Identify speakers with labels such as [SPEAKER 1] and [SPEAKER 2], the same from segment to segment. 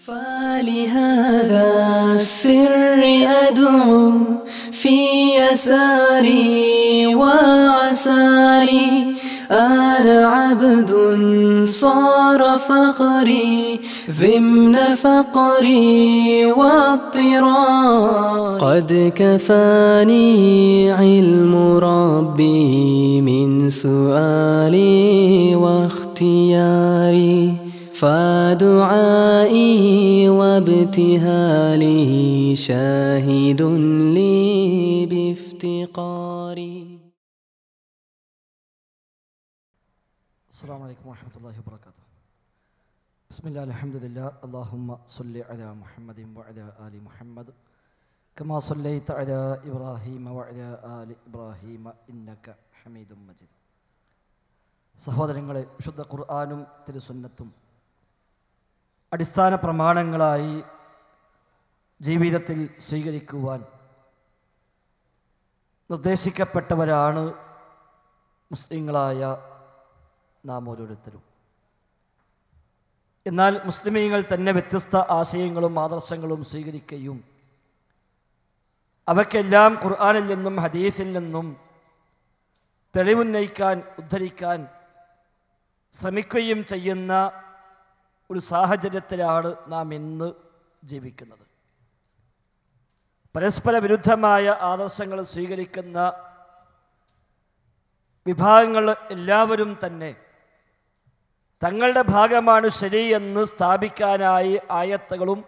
[SPEAKER 1] فلهذا السر أدعو في يساري وعساري أنا عبد صار فخري ضمن فقري واضطرار قد كفاني علم ربي من سؤالي واختياري فدعائي وابتهالي شاهد لي بافتقاري.
[SPEAKER 2] السلام عليكم ورحمة الله وبركاته. بسم الله الحمد لله اللهم صل على محمد وعلى آل محمد كما صليت على إبراهيم وعلى آل إبراهيم إنك حميد مجيد. സഹോദരങ്ങളെ, വിശുദ്ധ ഖുർആനും തിരുസുന്നത്തും അടിസ്ഥാന പ്രമാണങ്ങളായി ജീവിതത്തിൽ സ്വീകരിക്കുവാൻ നിർദ്ദേശിക്കപ്പെട്ടവരാണ് മുസ്ലിങ്ങളായ നാം ഓരോരുത്തരും. എന്നാൽ മുസ്ലിമീങ്ങൾ തന്നെ വ്യത്യസ്ത ആശയങ്ങളും ആദർശങ്ങളും സ്വീകരിക്കുകയും അവയ്ക്കെല്ലാം ഖുർആനിൽ നിന്നും ഹദീസിൽ നിന്നും തെളിവുന്നയിക്കാൻ ഉദ്ധരിക്കാൻ ശ്രമിക്കുകയും ചെയ്യുന്ന ഒരു സാഹചര്യത്തിലാണ് നാം ഇന്ന് ജീവിക്കുന്നത്. പരസ്പര വിരുദ്ധമായ ആദർശങ്ങൾ സ്വീകരിക്കുന്ന വിഭാഗങ്ങൾ എല്ലാവരും തന്നെ തങ്ങളുടെ ഭാഗമാണ് ശരിയെന്ന് സ്ഥാപിക്കാനായി ആയത്തുകളും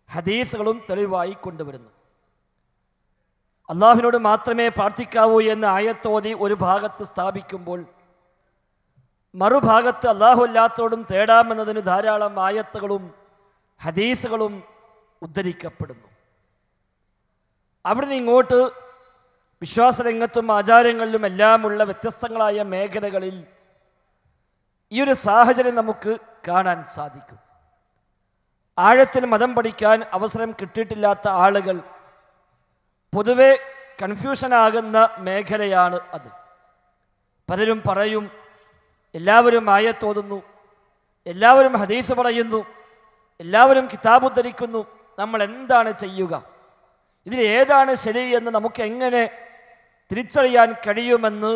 [SPEAKER 2] ഹദീസുകളും തെളിവായി കൊണ്ടുവരുന്നു. അള്ളാഹുവിനോട് മാത്രമേ പ്രാർത്ഥിക്കാവൂ എന്ന ആയത്തോതി ഒരു ഭാഗത്ത് സ്ഥാപിക്കുമ്പോൾ മറുഭാഗത്ത് അള്ളാഹു അല്ലാത്തവരോടും തേടാമെന്നതിന് ധാരാളം ആയത്തുകളും ഹദീസുകളും ഉദ്ധരിക്കപ്പെടുന്നു. അവിടുന്ന് ഇങ്ങോട്ട് വിശ്വാസരംഗത്തും ആചാരങ്ങളിലും എല്ലാമുള്ള വ്യത്യസ്തങ്ങളായ മേഖലകളിൽ ഈ ഒരു സാഹചര്യം നമുക്ക് കാണാൻ സാധിക്കും. ആഴത്തിൽ മതം പഠിക്കാൻ അവസരം കിട്ടിയിട്ടില്ലാത്ത ആളുകൾ പൊതുവെ കൺഫ്യൂഷനാകുന്ന മേഖലയാണ് അത്. പലരും പറയും, എല്ലാവരും ആയത്തോതുന്നു, എല്ലാവരും ഹദീസ് പറയുന്നു, എല്ലാവരും കിതാബ് ഉദ്ധരിക്കുന്നു, നമ്മൾ എന്താണ് ചെയ്യുക? ഇതിൽ ഏതാണ് ശരി എന്ന് നമുക്ക് എങ്ങനെ തിരിച്ചറിയാൻ കഴിയുമെന്ന്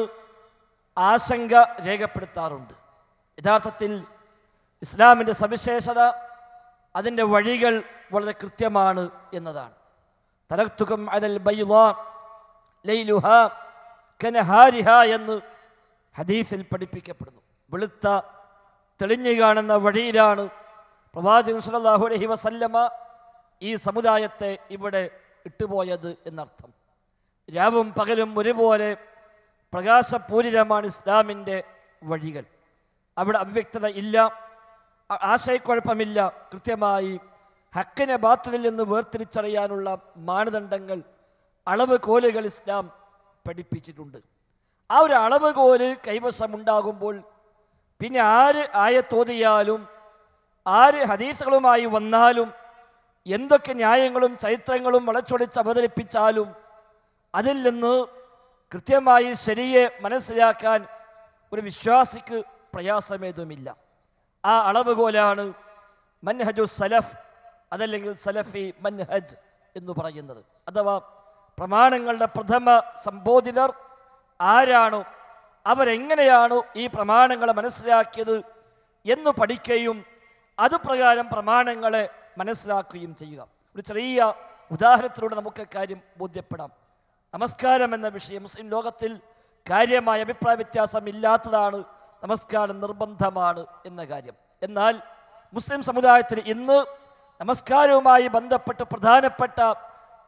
[SPEAKER 2] ആശങ്ക രേഖപ്പെടുത്താറുണ്ട്. യഥാർത്ഥത്തിൽ ഇസ്ലാമിൻ്റെ സവിശേഷത അതിൻ്റെ വഴികൾ വളരെ കൃത്യമാണ് എന്നതാണ്. തറക്തുകം അലൽ ബൈളാ ലൈലുഹാ കനഹാരിഹാ എന്ന് ഹദീസിൽ പഠിപ്പിക്കപ്പെടുന്നു. വെളുത്ത തെളിഞ്ഞു കാണുന്ന വഴിയിലാണ് പ്രവാചകൻ സല്ലല്ലാഹു അലൈഹി വസല്ലമ ഈ സമുദായത്തെ ഇവിടെ ഇട്ടുപോയത് എന്നർത്ഥം. രാവും പകലും ഒരുപോലെ പ്രകാശപൂരിതമാണ് ഇസ്ലാമിൻ്റെ വഴികൾ. അവിടെ അവ്യക്തത ഇല്ല, ആശയക്കുഴപ്പമില്ല. കൃത്യമായി ഹക്കിനെ ബാത്തിലിൽ നിന്ന് വേർതിരിച്ചറിയാനുള്ള മാനദണ്ഡങ്ങൾ, അളവ് കോലുകൾ ഇസ്ലാം പഠിപ്പിച്ചിട്ടുണ്ട്. ആ ഒരു അളവ് കോല് കൈവശമുണ്ടാകുമ്പോൾ പിന്നെ ആര് ആയത്തോതിയാലും ആര് ഹദീസുകളുമായി വന്നാലും എന്തൊക്കെ ന്യായങ്ങളും ചരിത്രങ്ങളും വളച്ചൊടിച്ച് അവതരിപ്പിച്ചാലും അതിൽ നിന്ന് കൃത്യമായി ശരിയെ മനസ്സിലാക്കാൻ ഒരു വിശ്വാസിക്ക് പ്രയാസമേതുമില്ല. ആ അളവുകോലാണ് മൻഹജു സലഫ്, അതല്ലെങ്കിൽ സലഫി മൻഹജ് എന്ന് പറയുന്നത്. അഥവാ പ്രമാണങ്ങളുടെ പ്രഥമ സംബോധിതർ ആരാണോ, അവരെങ്ങനെയാണോ ഈ പ്രമാണങ്ങളെ മനസ്സിലാക്കിയത് എന്ന് പഠിക്കുകയും അതുപ്രകാരം പ്രമാണങ്ങളെ മനസ്സിലാക്കുകയും ചെയ്യുക. ഒരു ചെറിയ ഉദാഹരണത്തിലൂടെ നമുക്ക് കാര്യം ബോധ്യപ്പെടാം. നമസ്കാരം എന്ന വിഷയം മുസ്ലിം ലോകത്തിൽ കാര്യമായ അഭിപ്രായ വ്യത്യാസം ഇല്ലാത്തതാണ്. നമസ്കാരം നിർബന്ധമാണ് എന്ന കാര്യം. എന്നാൽ മുസ്ലിം സമുദായത്തിൽ ഇന്ന് നമസ്കാരവുമായി ബന്ധപ്പെട്ട് പ്രധാനപ്പെട്ട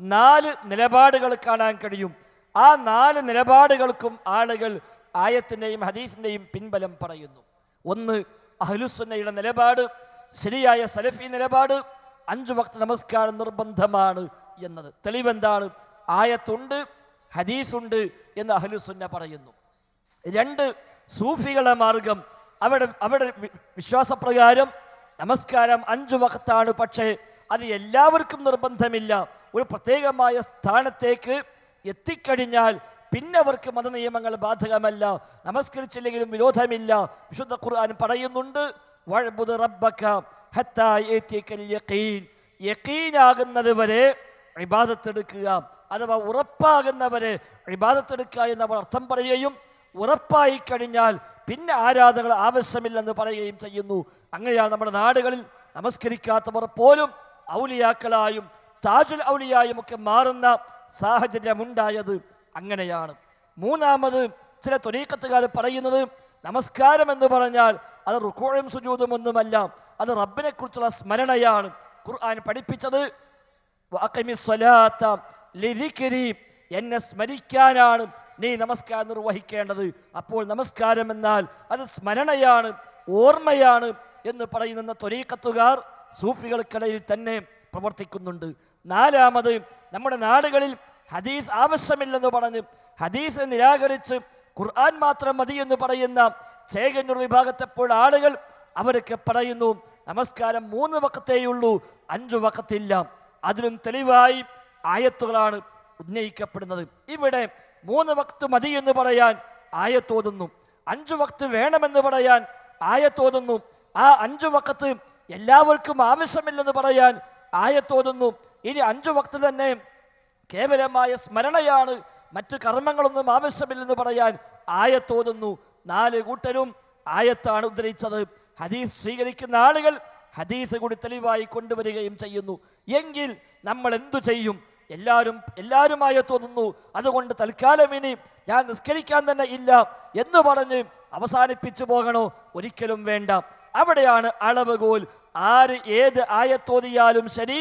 [SPEAKER 2] 4 നിലപാടുകൾ കാണാൻ കഴിയും. ആ 4 നിലപാടുകൾക്കും ആളുകൾ ആയത്തിൻ്റെയും ഹദീസിൻ്റെയും പിൻബലം പറയുന്നു. ഒന്ന്, അഹ്ലുസുന്നയുടെ നിലപാട്, ശരിയായ സലഫി നിലപാട്, 5 വക്ത് നമസ്കാരം നിർബന്ധമാണ് എന്നത്. തെളിവെന്താണ്? ആയത്തുണ്ട്, ഹദീസുണ്ട് എന്ന് അഹ്ലുസുന്ന പറയുന്നു. 2, സൂഫികളുടെ മാർഗം. അവരുടെ വിശ്വാസപ്രകാരം നമസ്കാരം 5 വക്താണ്, പക്ഷേ അത് എല്ലാവർക്കും നിർബന്ധമില്ല. ഒരു പ്രത്യേകമായ സ്ഥാനത്തേക്ക് എത്തിക്കഴിഞ്ഞാൽ പിന്നെ അവർക്ക് മതനിയമങ്ങൾ ബാധകമല്ല. നമസ്കരിച്ചില്ലെങ്കിലും വിരോധമില്ല. വിശുദ്ധ ഖുർആൻ പറയുന്നുണ്ട്, വഅ്ബുദ് റബ്ബക ഹത്താ യഅതിയകൽ യഖീൻ, യഖീനാകുന്നത് വരെ ഇബാദത്തെടുക്കുക, അഥവാ ഉറപ്പാകുന്നവരെ ഇബാദത്തെടുക്കുക എന്നവർ അർത്ഥം പറയുകയും ഉറപ്പായി കഴിഞ്ഞാൽ പിന്നെ ആരാധനകൾ ആവശ്യമില്ലെന്ന് പറയുകയും ചെയ്യുന്നു. അങ്ങനെയാണ് നമ്മുടെ നാടുകളിൽ നമസ്കരിക്കാത്തവർ പോലും ഔലിയാക്കളായും താജുൽ ഔലിയായും ഒക്കെ മാറുന്ന സാഹചര്യമുണ്ടായത് അങ്ങനെയാണ്. മൂന്നാമത് ചില ത്വരീഖത്തുകാർ പറയുന്നത് നമസ്കാരം എന്ന് പറഞ്ഞാൽ അത് റുകൂഉം സുജൂദും ഒന്നുമല്ല, അത് റബ്ബിനെ കുറിച്ചുള്ള സ്മരണയാണ്. ഖുർആൻ പഠിപ്പിച്ചത് വഅഖിമിസ് സ്വലാത്ത ലിദിക്രി, എന്നെ സ്മരിക്കാനാണ് നീ നമസ്കാരം നിർവഹിക്കേണ്ടത്. അപ്പോൾ നമസ്കാരം എന്നാൽ അത് സ്മരണയാണ്, ഓർമ്മയാണ് എന്ന് പറയുന്ന ത്വരീഖത്തുകാർ സൂഫികൾക്കിടയിൽ തന്നെ പ്രവർത്തിക്കുന്നുണ്ട്. നാലാമത് നമ്മുടെ നാടുകളിൽ ഹദീസ് ആവശ്യമില്ലെന്ന് പറഞ്ഞ് ഹദീസ് നിരാകരിച്ച് ഖുർആൻ മാത്രം മതി എന്ന് പറയുന്ന ചേകന്നൂർ വിഭാഗത്തെപ്പോൾ ആളുകൾ അവരൊക്കെ പറയുന്നു നമസ്കാരം 3 വഖത്തേയുള്ളൂ, 5 വഖത്തില്ല. അതിലും തെളിവായി ആയത്തുകളാണ് ഉന്നയിക്കപ്പെടുന്നത്. ഇവിടെ 3 വഖത്ത് മതി എന്ന് പറയാൻ ആയത്തോതുന്നു, 5 വഖത്ത് വേണമെന്ന് പറയാൻ ആയത്തോതുന്നു, ആ 5 വഖത്ത് എല്ലാവർക്കും ആവശ്യമില്ലെന്ന് പറയാൻ ആയത്തോതുന്നു. ഇനി 5 വഖത്ത് തന്നെ കേവലമായ സ്മരണയാണ്, മറ്റു കർമ്മങ്ങളൊന്നും ആവശ്യമില്ലെന്ന് പറയാൻ ആയത്തോതുന്നു. 4 കൂട്ടരും ആയത്താണ് ഉദ്ധരിച്ചത്. ഹദീസ് സ്വീകരിക്കുന്ന ആളുകൾ ഹദീസ് കൂടി തെളിവായി കൊണ്ടുവരികയും ചെയ്യുന്നു. എങ്കിൽ നമ്മൾ എന്തു ചെയ്യും? എല്ലാവരും ആയത്തോതുന്നു, അതുകൊണ്ട് തൽക്കാലം ഇനി ഞാൻ നിസ്കരിക്കാൻ തന്നെ ഇല്ല എന്ന് പറഞ്ഞ് അവസാനിപ്പിച്ചു പോകണോ? ഒരിക്കലും വേണ്ട. അവിടെയാണ് അളവുകോൽ. ആര് ഏത് ആയത്തോതിയാലും ശരി,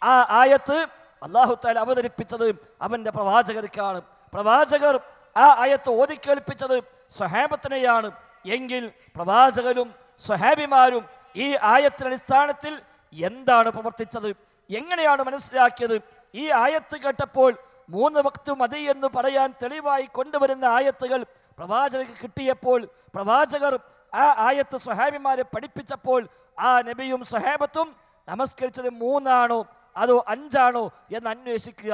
[SPEAKER 2] ആ ആയത്ത് അല്ലാഹു തആല അവതരിപ്പിച്ചത് അവൻ്റെ പ്രവാചകർക്കാണ്. പ്രവാചകർ ആ ആയത്ത് ഓതിക്കേൽപ്പിച്ചത് സ്വഹാബത്തിനെയാണ്. എങ്കിൽ പ്രവാചകരും സ്വഹാബിമാരും ഈ ആയത്തിന്റെ അടിസ്ഥാനത്തിൽ എന്താണ് പ്രവർത്തിച്ചത്, എങ്ങനെയാണ് മനസ്സിലാക്കിയത്? ഈ ആയത്ത് കേട്ടപ്പോൾ 3 വഖത്ത് മതി എന്ന് പറയാൻ തെളിവായി കൊണ്ടുവരുന്ന ആയത്തുകൾ പ്രവാചകർക്ക് കിട്ടിയപ്പോൾ പ്രവാചകർ ആ ആയത്ത് സ്വഹാബിമാരെ പഠിപ്പിച്ചപ്പോൾ ആ നബിയും സ്വഹാബത്തും നമസ്കരിച്ചത് 3 ആണോ അതോ 5 ആണോ എന്ന് അന്വേഷിക്കുക.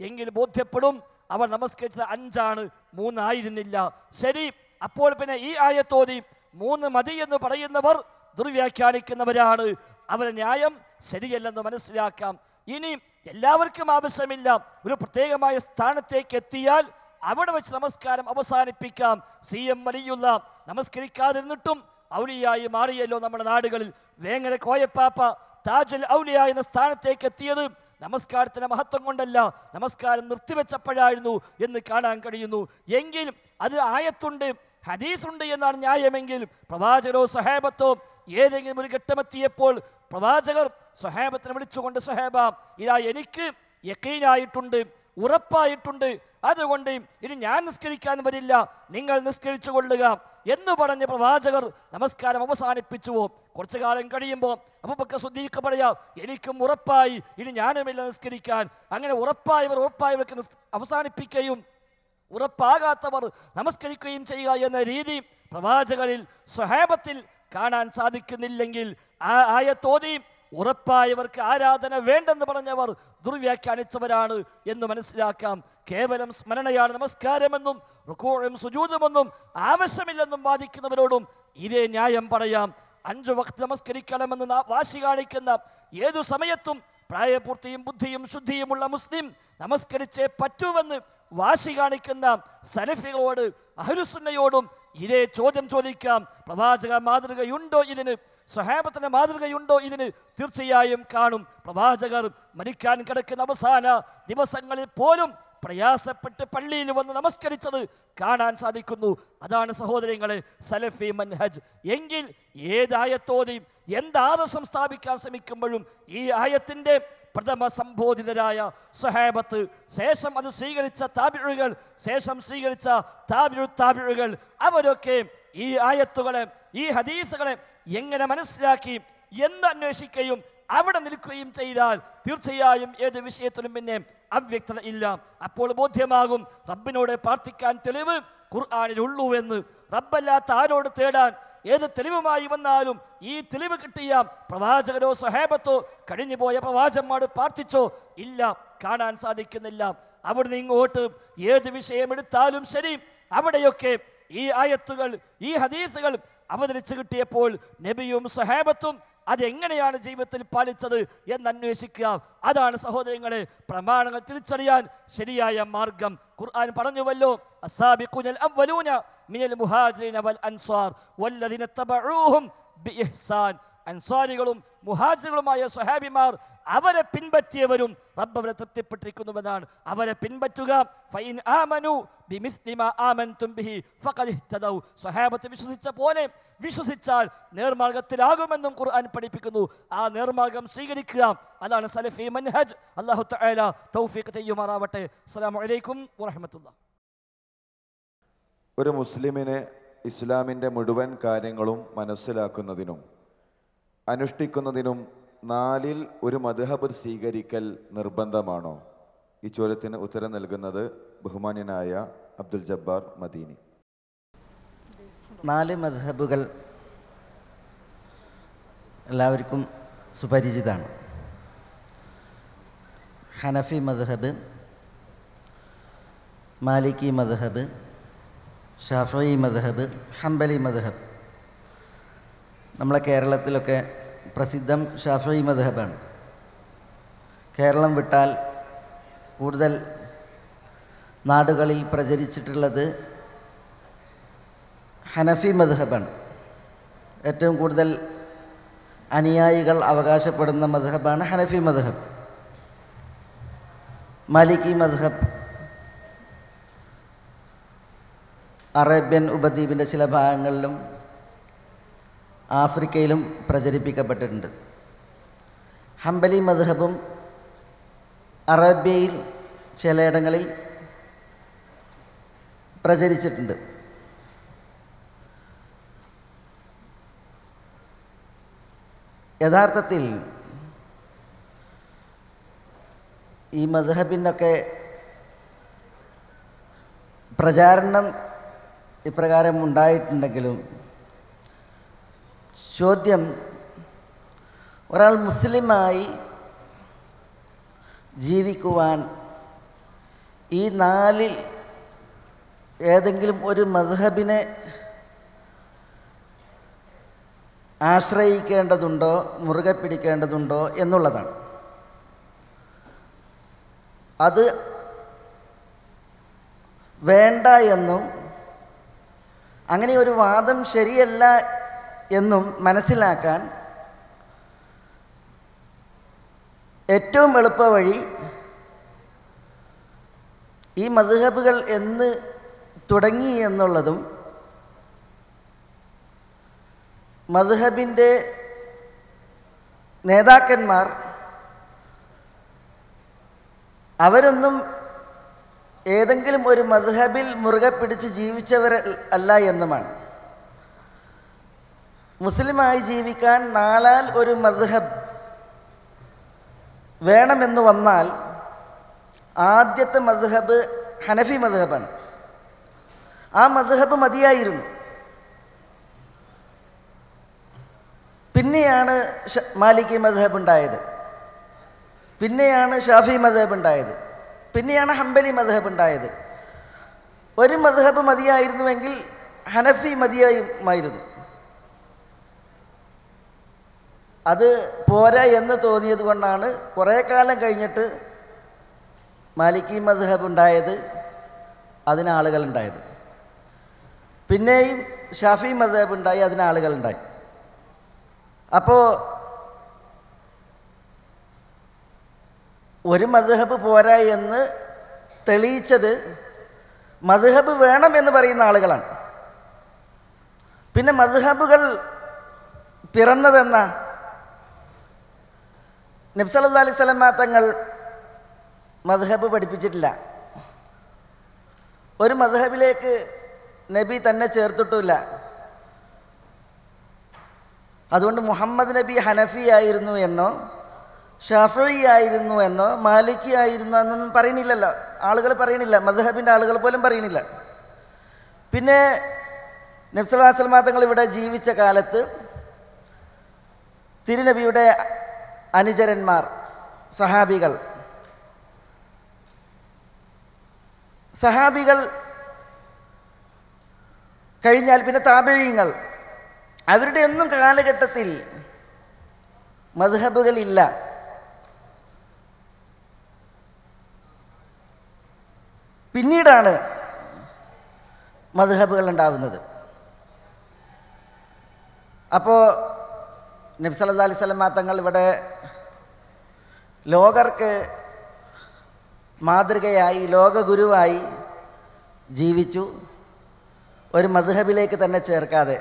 [SPEAKER 2] എങ്കിൽ ബോധ്യപ്പെടും അവർ നമസ്കരിച്ചത് 5 ആണ്, 3 ആയിരുന്നില്ല. ശരി, അപ്പോൾ പിന്നെ ഈ ആയത്തോതി 3 മതി എന്ന് പറയുന്നവർ ദുർവ്യാഖ്യാനിക്കുന്നവരാണ്. അവരുടെ ന്യായം ശരിയല്ലെന്ന് മനസ്സിലാക്കാം. ഇനി എല്ലാവർക്കും ആവശ്യമില്ല, ഒരു പ്രത്യേകമായ സ്ഥാനത്തേക്ക് എത്തിയാൽ അവിടെ വെച്ച് നമസ്കാരം അവസാനിപ്പിക്കാം. CM വലിയുള്ള നമസ്കരിക്കാതിരുന്നിട്ടും ഔലിയായി മാറിയല്ലോ നമ്മുടെ നാടുകളിൽ. വേങ്ങര കോയപ്പാപ്പ താജുൽ ഔലിയ എന്ന സ്ഥാനത്തേക്ക് എത്തിയത് നമസ്കാരത്തിന്റെ മഹത്വം കൊണ്ടല്ല, നമസ്കാരം നിർത്തിവെച്ചപ്പോഴായിരുന്നു എന്ന് കാണാൻ കഴിയുന്നു. എങ്കിൽ അത് ആയത്തുണ്ട്, ഹദീസുണ്ട് എന്നാണ് ന്യായമെങ്കിൽ പ്രവാചകരോ സ്വഹാബത്തോ ഏതെങ്കിലും ഒരു ഘട്ടമെത്തിയപ്പോൾ പ്രവാചകർ സ്വഹാബത്തിനെ വിളിച്ചുകൊണ്ട് സ്വഹാബ ഇതാ എനിക്ക് യഖീനായിട്ടുണ്ട്, ഉറപ്പായിട്ടുണ്ട്, അതുകൊണ്ട് ഇനി ഞാൻ നിസ്കരിക്കാൻ വരില്ല, നിങ്ങൾ നിസ്കരിച്ചു കൊള്ളുക എന്ന് പറഞ്ഞ് പ്രവാചകർ നമസ്കാരം അവസാനിപ്പിച്ചുവോ? കുറച്ചു കാലം കഴിയുമ്പോൾ അബൂബക്കർ സിദ്ദീഖ് പറയാം എനിക്കും ഉറപ്പായി, ഇനി ഞാനുമില്ല നിസ്കരിക്കാൻ. അങ്ങനെ ഉറപ്പായവർക്ക് അവസാനിപ്പിക്കുകയും ഉറപ്പാകാത്തവർ നമസ്കരിക്കുകയും ചെയ്യുക എന്ന രീതി പ്രവാചകരിൽ സ്വഹാബത്തിൽ കാണാൻ സാധിക്കുന്നില്ലെങ്കിൽ ആ ആയത്തോതി ഉറപ്പായവർക്ക് ആരാധന വേണ്ടെന്ന് പറഞ്ഞവർ ദുർവ്യാഖ്യാനിച്ചവരാണ് എന്ന് മനസ്സിലാക്കാം. കേവലം സ്മരണയാണ് നമസ്കാരമെന്നും റുകൂഉം സുജൂദുമൊന്നും ആവശ്യമില്ലെന്നും വാദിക്കുന്നവരോടും ഇതേ ന്യായം പറയാം. 5 വഖത്ത് നമസ്കരിക്കണമെന്ന് വാശി കാണിക്കുന്ന ഏതു സമയത്തും പ്രായപൂർത്തിയും ബുദ്ധിയും ശുദ്ധിയുമുള്ള മുസ്ലിം നമസ്കരിച്ചേ പറ്റൂവെന്ന് വാശി കാണിക്കുന്ന സലഫികളോട് അഹ്ലുസുന്നയോടും ഇതേ ചോദ്യം ചോദിക്കാം. പ്രവാചക മാതൃകയുണ്ടോ ഇതിന്? സ്വഹാബത്തിന്റെ മാതൃകയുണ്ടോ ഇതിന്? തീർച്ചയായും കാണും. പ്രവാചകർ മരിക്കാൻ കിടക്കുന്ന അവസാന ദിവസങ്ങളിൽ പോലും പ്രയാസപ്പെട്ട് പള്ളിയിൽ വന്ന് നമസ്കരിച്ചത് കാണാൻ സാധിക്കുന്നു. അതാണ് സഹോദരങ്ങളെ സലഫി മൻഹജ്. എങ്കിൽ ഏതായത്തോതി എന്താദർശം സ്ഥാപിക്കാൻ ശ്രമിക്കുമ്പോഴും ഈ ആയത്തിന്റെ പ്രഥമ സംബോധിതരായ സ്വഹാബത്ത്, ശേഷം അത് സ്വീകരിച്ച താബിഉകൾ, ശേഷം സ്വീകരിച്ച താബിഉകൾ, അവരൊക്കെ ഈ ആയത്തുകളെ ഈ ഹദീസുകളെ എങ്ങനെ മനസ്സിലാക്കി എന്ന് അന്വേഷിക്കുകയും അവിടെ നിൽക്കുകയും ചെയ്താൽ തീർച്ചയായും ഏത് വിഷയത്തിലും പിന്നെ അവ്യക്തത ഇല്ല. അപ്പോൾ ബോധ്യമാകും റബ്ബിനോട് പ്രാർത്ഥിക്കാൻ തെളിവ് ഖുർആനിലുള്ളൂ എന്ന്. റബ്ബല്ലാത്ത ആരോട് തേടാൻ ഏത് തെളിവുമായി വന്നാലും ഈ തെളിവ് കിട്ടിയ പ്രവാചകരോ സ്വഹാബത്തോ കഴിഞ്ഞുപോയ പ്രവാചകന്മാർ പ്രാർത്ഥിച്ചോ? ഇല്ല, കാണാൻ സാധിക്കുന്നില്ല. അവിടുന്ന് ഇങ്ങോട്ട് ഏത് വിഷയമെടുത്താലും ശരി അവിടെയൊക്കെ ഈ ആയത്തുകൾ ഈ ഹദീസുകൾ അവതരിച്ചു കിട്ടിയപ്പോൾ നബിയും സ്വഹാബത്തും അതെങ്ങനെയാണ് ജീവിതത്തിൽ പാലിച്ചത് എന്നന്വേഷിക്കുക. അതാണ് സഹോദരങ്ങളെ പ്രമാണങ്ങൾ തിരിച്ചറിയാൻ ശരിയായ മാർഗം. ഖുർആൻ പറഞ്ഞുവല്ലോ, അസ്സാബിഖൂനൽ അവ്വലൂന മിനൽ മുഹാജിരീന വൽ അൻസ്വാർ വല്ലദീന തബഊഹും ബിഇഹ്സാൻ. അൻസ്വാരികളും മുഹാജിറുകളുമായ സ്വഹാബിമാർ അവരെ പിൻപറ്റിയവരും റബ്ബ് അവരെ തൃപ്തിപ്പെട്ടിരിക്കുന്നുവെന്നാണ്. അവരെ പിൻപറ്റുക. ഫൈൻ ആമനു ബിമിസ്ലി മാ ആമൻതും ബിഹി ഫഖദ് ഇഹ്തദൗ. സ്വഹാബത്ത് വിശ്വസിച്ച പോലെ വിശ്വസിച്ചാൽ നേർമാർഗത്തിലാകുമെന്നും ഖുർആൻ പഠിപ്പിക്കുന്നു. ആ നേർമാർഗം സ്വീകരിക്കുക. അതാണ് സലഫി മൻഹജ്. അല്ലാഹു തആല തൗഫീഖ് ചെയ്യുമാറാവട്ടെ. അസ്സലാമു അലൈക്കും വറഹ്മത്തുള്ളാഹി.
[SPEAKER 3] ഒരു മുസ്ലിമിന് ഇസ്ലാമിൻ്റെ മുഴുവൻ കാര്യങ്ങളും മനസ്സിലാക്കുന്നതിനും അനുഷ്ഠിക്കുന്നതിനും 4-ൽ ഒരു മദ്ഹബ് സ്വീകരിക്കൽ നിർബന്ധമാണോ? ഈ ചോദ്യത്തിന് ഉത്തരം നൽകുന്നത് ബഹുമാന്യനായ അബ്ദുൽ ജബ്ബാർ മദീനി.
[SPEAKER 4] 4 മദ്ഹബുകൾ എല്ലാവർക്കും സുപരിചിതമാണ്. ഹനഫി മദ്ഹബ്, മാലിക്കി മദ്ഹബ്, ഷാഫിഈ മദ്ഹബ്, ഹംബലി മദ്ഹബ്. നമ്മളെ കേരളത്തിലൊക്കെ പ്രസിദ്ധം ഷാഫിഈ മദ്ഹബാണ്. കേരളം വിട്ടാൽ കൂടുതൽ നാടുകളിൽ പ്രചരിച്ചിട്ടുള്ളത് ഹനഫി മദ്ഹബാണ്. ഏറ്റവും കൂടുതൽ അനുയായികൾ അവകാശപ്പെടുന്ന മദ്ഹബാണ് ഹനഫി മദ്ഹബ്. മാലിക്കി മദ്ഹബ് അറേബ്യൻ ഉപദ്വീപിൻ്റെ ചില ഭാഗങ്ങളിലും ആഫ്രിക്കയിലും പ്രചരിപ്പിക്കപ്പെട്ടിട്ടുണ്ട്. ഹംബലി മദ്ഹബും അറേബ്യയിൽ ചിലയിടങ്ങളിൽ പ്രചരിച്ചിട്ടുണ്ട്. യഥാർത്ഥത്തിൽ ഈ മദ്ഹബിനൊക്കെ പ്രചാരണം ഇപ്രകാരം ഉണ്ടായിട്ടുണ്ടെങ്കിലും ചോദ്യം, ഒരാൾ മുസ്ലിമായി ജീവിക്കുവാൻ ഈ 4-ൽ ഏതെങ്കിലും ഒരു മദ്ഹബിനെ ആശ്രയിക്കേണ്ടതുണ്ടോ, മുറുകെ പിടിക്കേണ്ടതുണ്ടോ എന്നുള്ളതാണ്. അത് വേണ്ട എന്നും അങ്ങനെ ഒരു വാദം ശരിയല്ല എന്നും മനസ്സിലാക്കാൻ ഏറ്റവും എളുപ്പ വഴി ഈ മദ്ഹബുകൾ എന്ന് തുടങ്ങി എന്നുള്ളതും മദ്ഹബിൻ്റെ നേതാക്കന്മാർ അവരൊന്നും ഏതെങ്കിലും ഒരു മദ്ഹബിൽ മുറുകെ പിടിച്ച് ജീവിച്ചവർ അല്ല എന്നുമാണ്. മുസ്ലിമായി ജീവിക്കാൻ 4-ൽ ഒരു മദ്ഹബ് വേണമെന്ന് വന്നാൽ ആദ്യത്തെ മദ്ഹബ് ഹനഫി മദ്ഹബാണ്. ആ മദ്ഹബ് മതിയായിരുന്നു. പിന്നെയാണ് മാലിക്കി മദ്ഹബ് ഉണ്ടായത്, പിന്നെയാണ് ഷാഫി മദ്ഹബ് ഉണ്ടായത്, പിന്നെയാണ് ഹംബലി മദ്ഹബ് ഉണ്ടായത്. ഒരു മദ്ഹബ് മതിയായിരുന്നുവെങ്കിൽ ഹനഫി മതിയായിരുന്നു. അത് പോരാ എന്ന് തോന്നിയത് കൊണ്ടാണ് കുറേ കാലം കഴിഞ്ഞിട്ട് മാലിക്കി മദ്ഹബ് ഉണ്ടായത്, അതിനാളുകളുണ്ടായത്. പിന്നെയും ഷാഫി മദ്ഹബ് ഉണ്ടായി, അതിനാളുകളുണ്ടായി. അപ്പോൾ ഒരു മദ്ഹബ് പോരാ എന്ന് തെളിയിച്ചത് മദ്ഹബ് വേണമെന്ന് പറയുന്ന ആളുകളാണ്. പിന്നെ മദ്ഹബുകൾ പിറന്നതെന്നാ? നബി സല്ലല്ലാഹു അലൈഹി വസല്ലം തങ്ങൾ മദ്ഹബ് പഠിപ്പിച്ചിട്ടില്ല. ഒരു മദ്ഹബിലേക്ക് നബി തന്നെ ചേർത്തിട്ടില്ല. അതുകൊണ്ട് മുഹമ്മദ് നബി ഹനഫി ആയിരുന്നു എന്നോ ഷാഫിഈ ആയിരുന്നു എന്നോ മാലിക്കി ആയിരുന്നു എന്നൊന്നും പറയുന്നില്ലല്ലോ. ആളുകൾ പറയുന്നില്ല, മദ്ഹബിൻ്റെ ആളുകൾ പോലും പറയുന്നില്ല. പിന്നെ നബി സല്ലല്ലാഹു അലൈഹി വസല്ലം തങ്ങൾ ഇവിടെ ജീവിച്ച കാലത്ത് തിരുനബിയുടെ അനുചരന്മാർ, സഹാബികൾ കഴിഞ്ഞാൽ പിന്നെ താബഈങ്ങൾ, അവരുടെ ഒന്നും കാലഘട്ടത്തിൽ മദ്ഹബുകളില്ല. പിന്നീടാണ് മദ്ഹബുകൾ ഉണ്ടാവുന്നത്. അപ്പോൾ നബി സല്ലല്ലാഹു അലൈഹി വസല്ലം തങ്ങൾ ഇവിടെ ലോകർക്ക് മാതൃകയായി ലോകഗുരുവായി ജീവിച്ചു. ഒരു മദ്ഹബിലേക്ക് തന്നെ ചേർക്കാതെ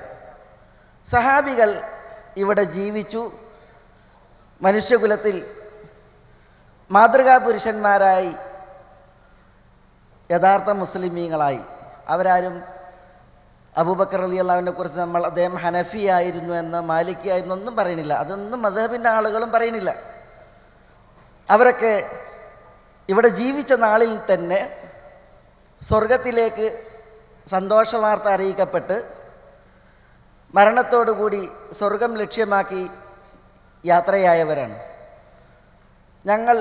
[SPEAKER 4] സഹാബികൾ ഇവിടെ ജീവിച്ചു. മനുഷ്യകുലത്തിൽ മാതൃകാ പുരുഷന്മാരായി യഥാർത്ഥ മുസ്ലിമീങ്ങളായി. അവരാരും അബൂബക്കർ റളിയല്ലാഹു അൻഹുവിനെ കുറിച്ച് അദ്ദേഹം ഹനഫി ആയിരുന്നു എന്ന് മാലിക്കി ആയിരുന്നു ഒന്നും പറയണില്ല. അതൊന്നും മദ്ഹബിൻ്റെ ആളുകളും പറയണില്ല. അവരൊക്കെ ഇവിടെ ജീവിച്ച നാളിൽ തന്നെ സ്വർഗത്തിലേക്ക് സന്തോഷവാർത്ത അറിയിക്കപ്പെട്ട് മരണത്തോടുകൂടി സ്വർഗം ലക്ഷ്യമാക്കി യാത്രയായവരാണ്. ഞങ്ങൾ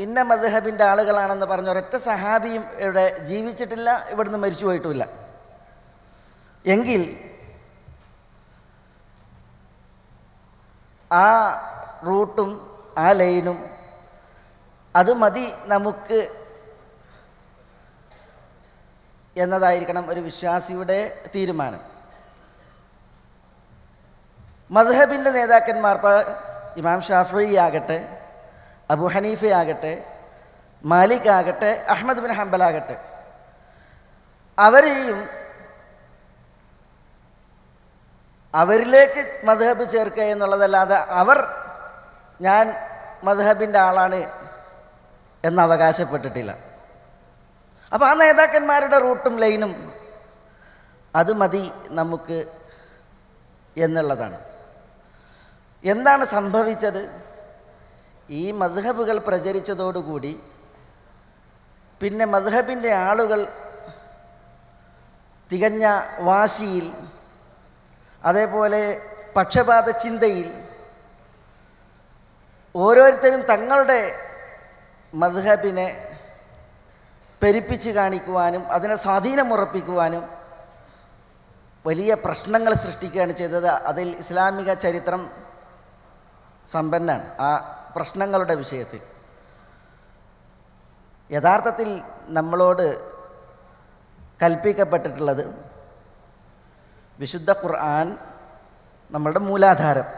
[SPEAKER 4] ഇന്ന മദ്ഹബിൻ്റെ ആളുകളാണെന്ന് പറഞ്ഞ ഒരൊറ്റ സഹാബിയും ഇവിടെ ജീവിച്ചിട്ടില്ല, ഇവിടുന്ന് മരിച്ചു പോയിട്ടുമില്ല. എങ്കിൽ ആ റൂട്ടും ആ ലൈനും അത് മതി നമുക്ക് എന്നതായിരിക്കണം ഒരു വിശ്വാസിയുടെ തീരുമാനം. മദ്ഹബിൻ്റെ നേതാക്കന്മാർ, ഇമാം ഷാഫിഈ ആകട്ടെ, അബൂ ഹനീഫ ആകട്ടെ, മാലിക് ആകട്ടെ, അഹ്മദ് ബിൻ ഹംബൽ ആകട്ടെ, അവരിലേക്ക് മദ്ഹബ് ചേർക്കുക എന്നുള്ളതല്ലാതെ അവർ ഞാൻ മദ്ഹബിൻ്റെ ആളാണ് എന്ന് അവകാശപ്പെട്ടിട്ടില്ല. അപ്പോൾ ആ നേതാക്കന്മാരുടെ റൂട്ടും ലൈനും അത് മതി നമുക്ക് എന്നുള്ളതാണ്. എന്താണ് സംഭവിച്ചത്? ഈ മദ്ഹബുകൾ പ്രചരിച്ചതോടുകൂടി പിന്നെ മദ്ഹബിൻ്റെ ആളുകൾ തികഞ്ഞ വാശിയിൽ, അതേപോലെ പക്ഷപാത ചിന്തയിൽ ഓരോരുത്തരും തങ്ങളുടെ മദ്ഹബിനെ പെരുപ്പിച്ച് കാണിക്കുവാനും അതിനെ സ്വാധീനമുറപ്പിക്കുവാനും വലിയ പ്രശ്നങ്ങൾ സൃഷ്ടിക്കുകയാണ് ചെയ്തത്. അതിൽ ഇസ്ലാമിക ചരിത്രം സമ്പന്നമാണ് ആ പ്രശ്നങ്ങളുടെ വിഷയത്തിൽ. യഥാർത്ഥത്തിൽ നമ്മളോട് കൽപ്പിക്കപ്പെട്ടിട്ടുള്ളത് വിശുദ്ധ ഖുർആൻ നമ്മളുടെ മൂലാധാരം.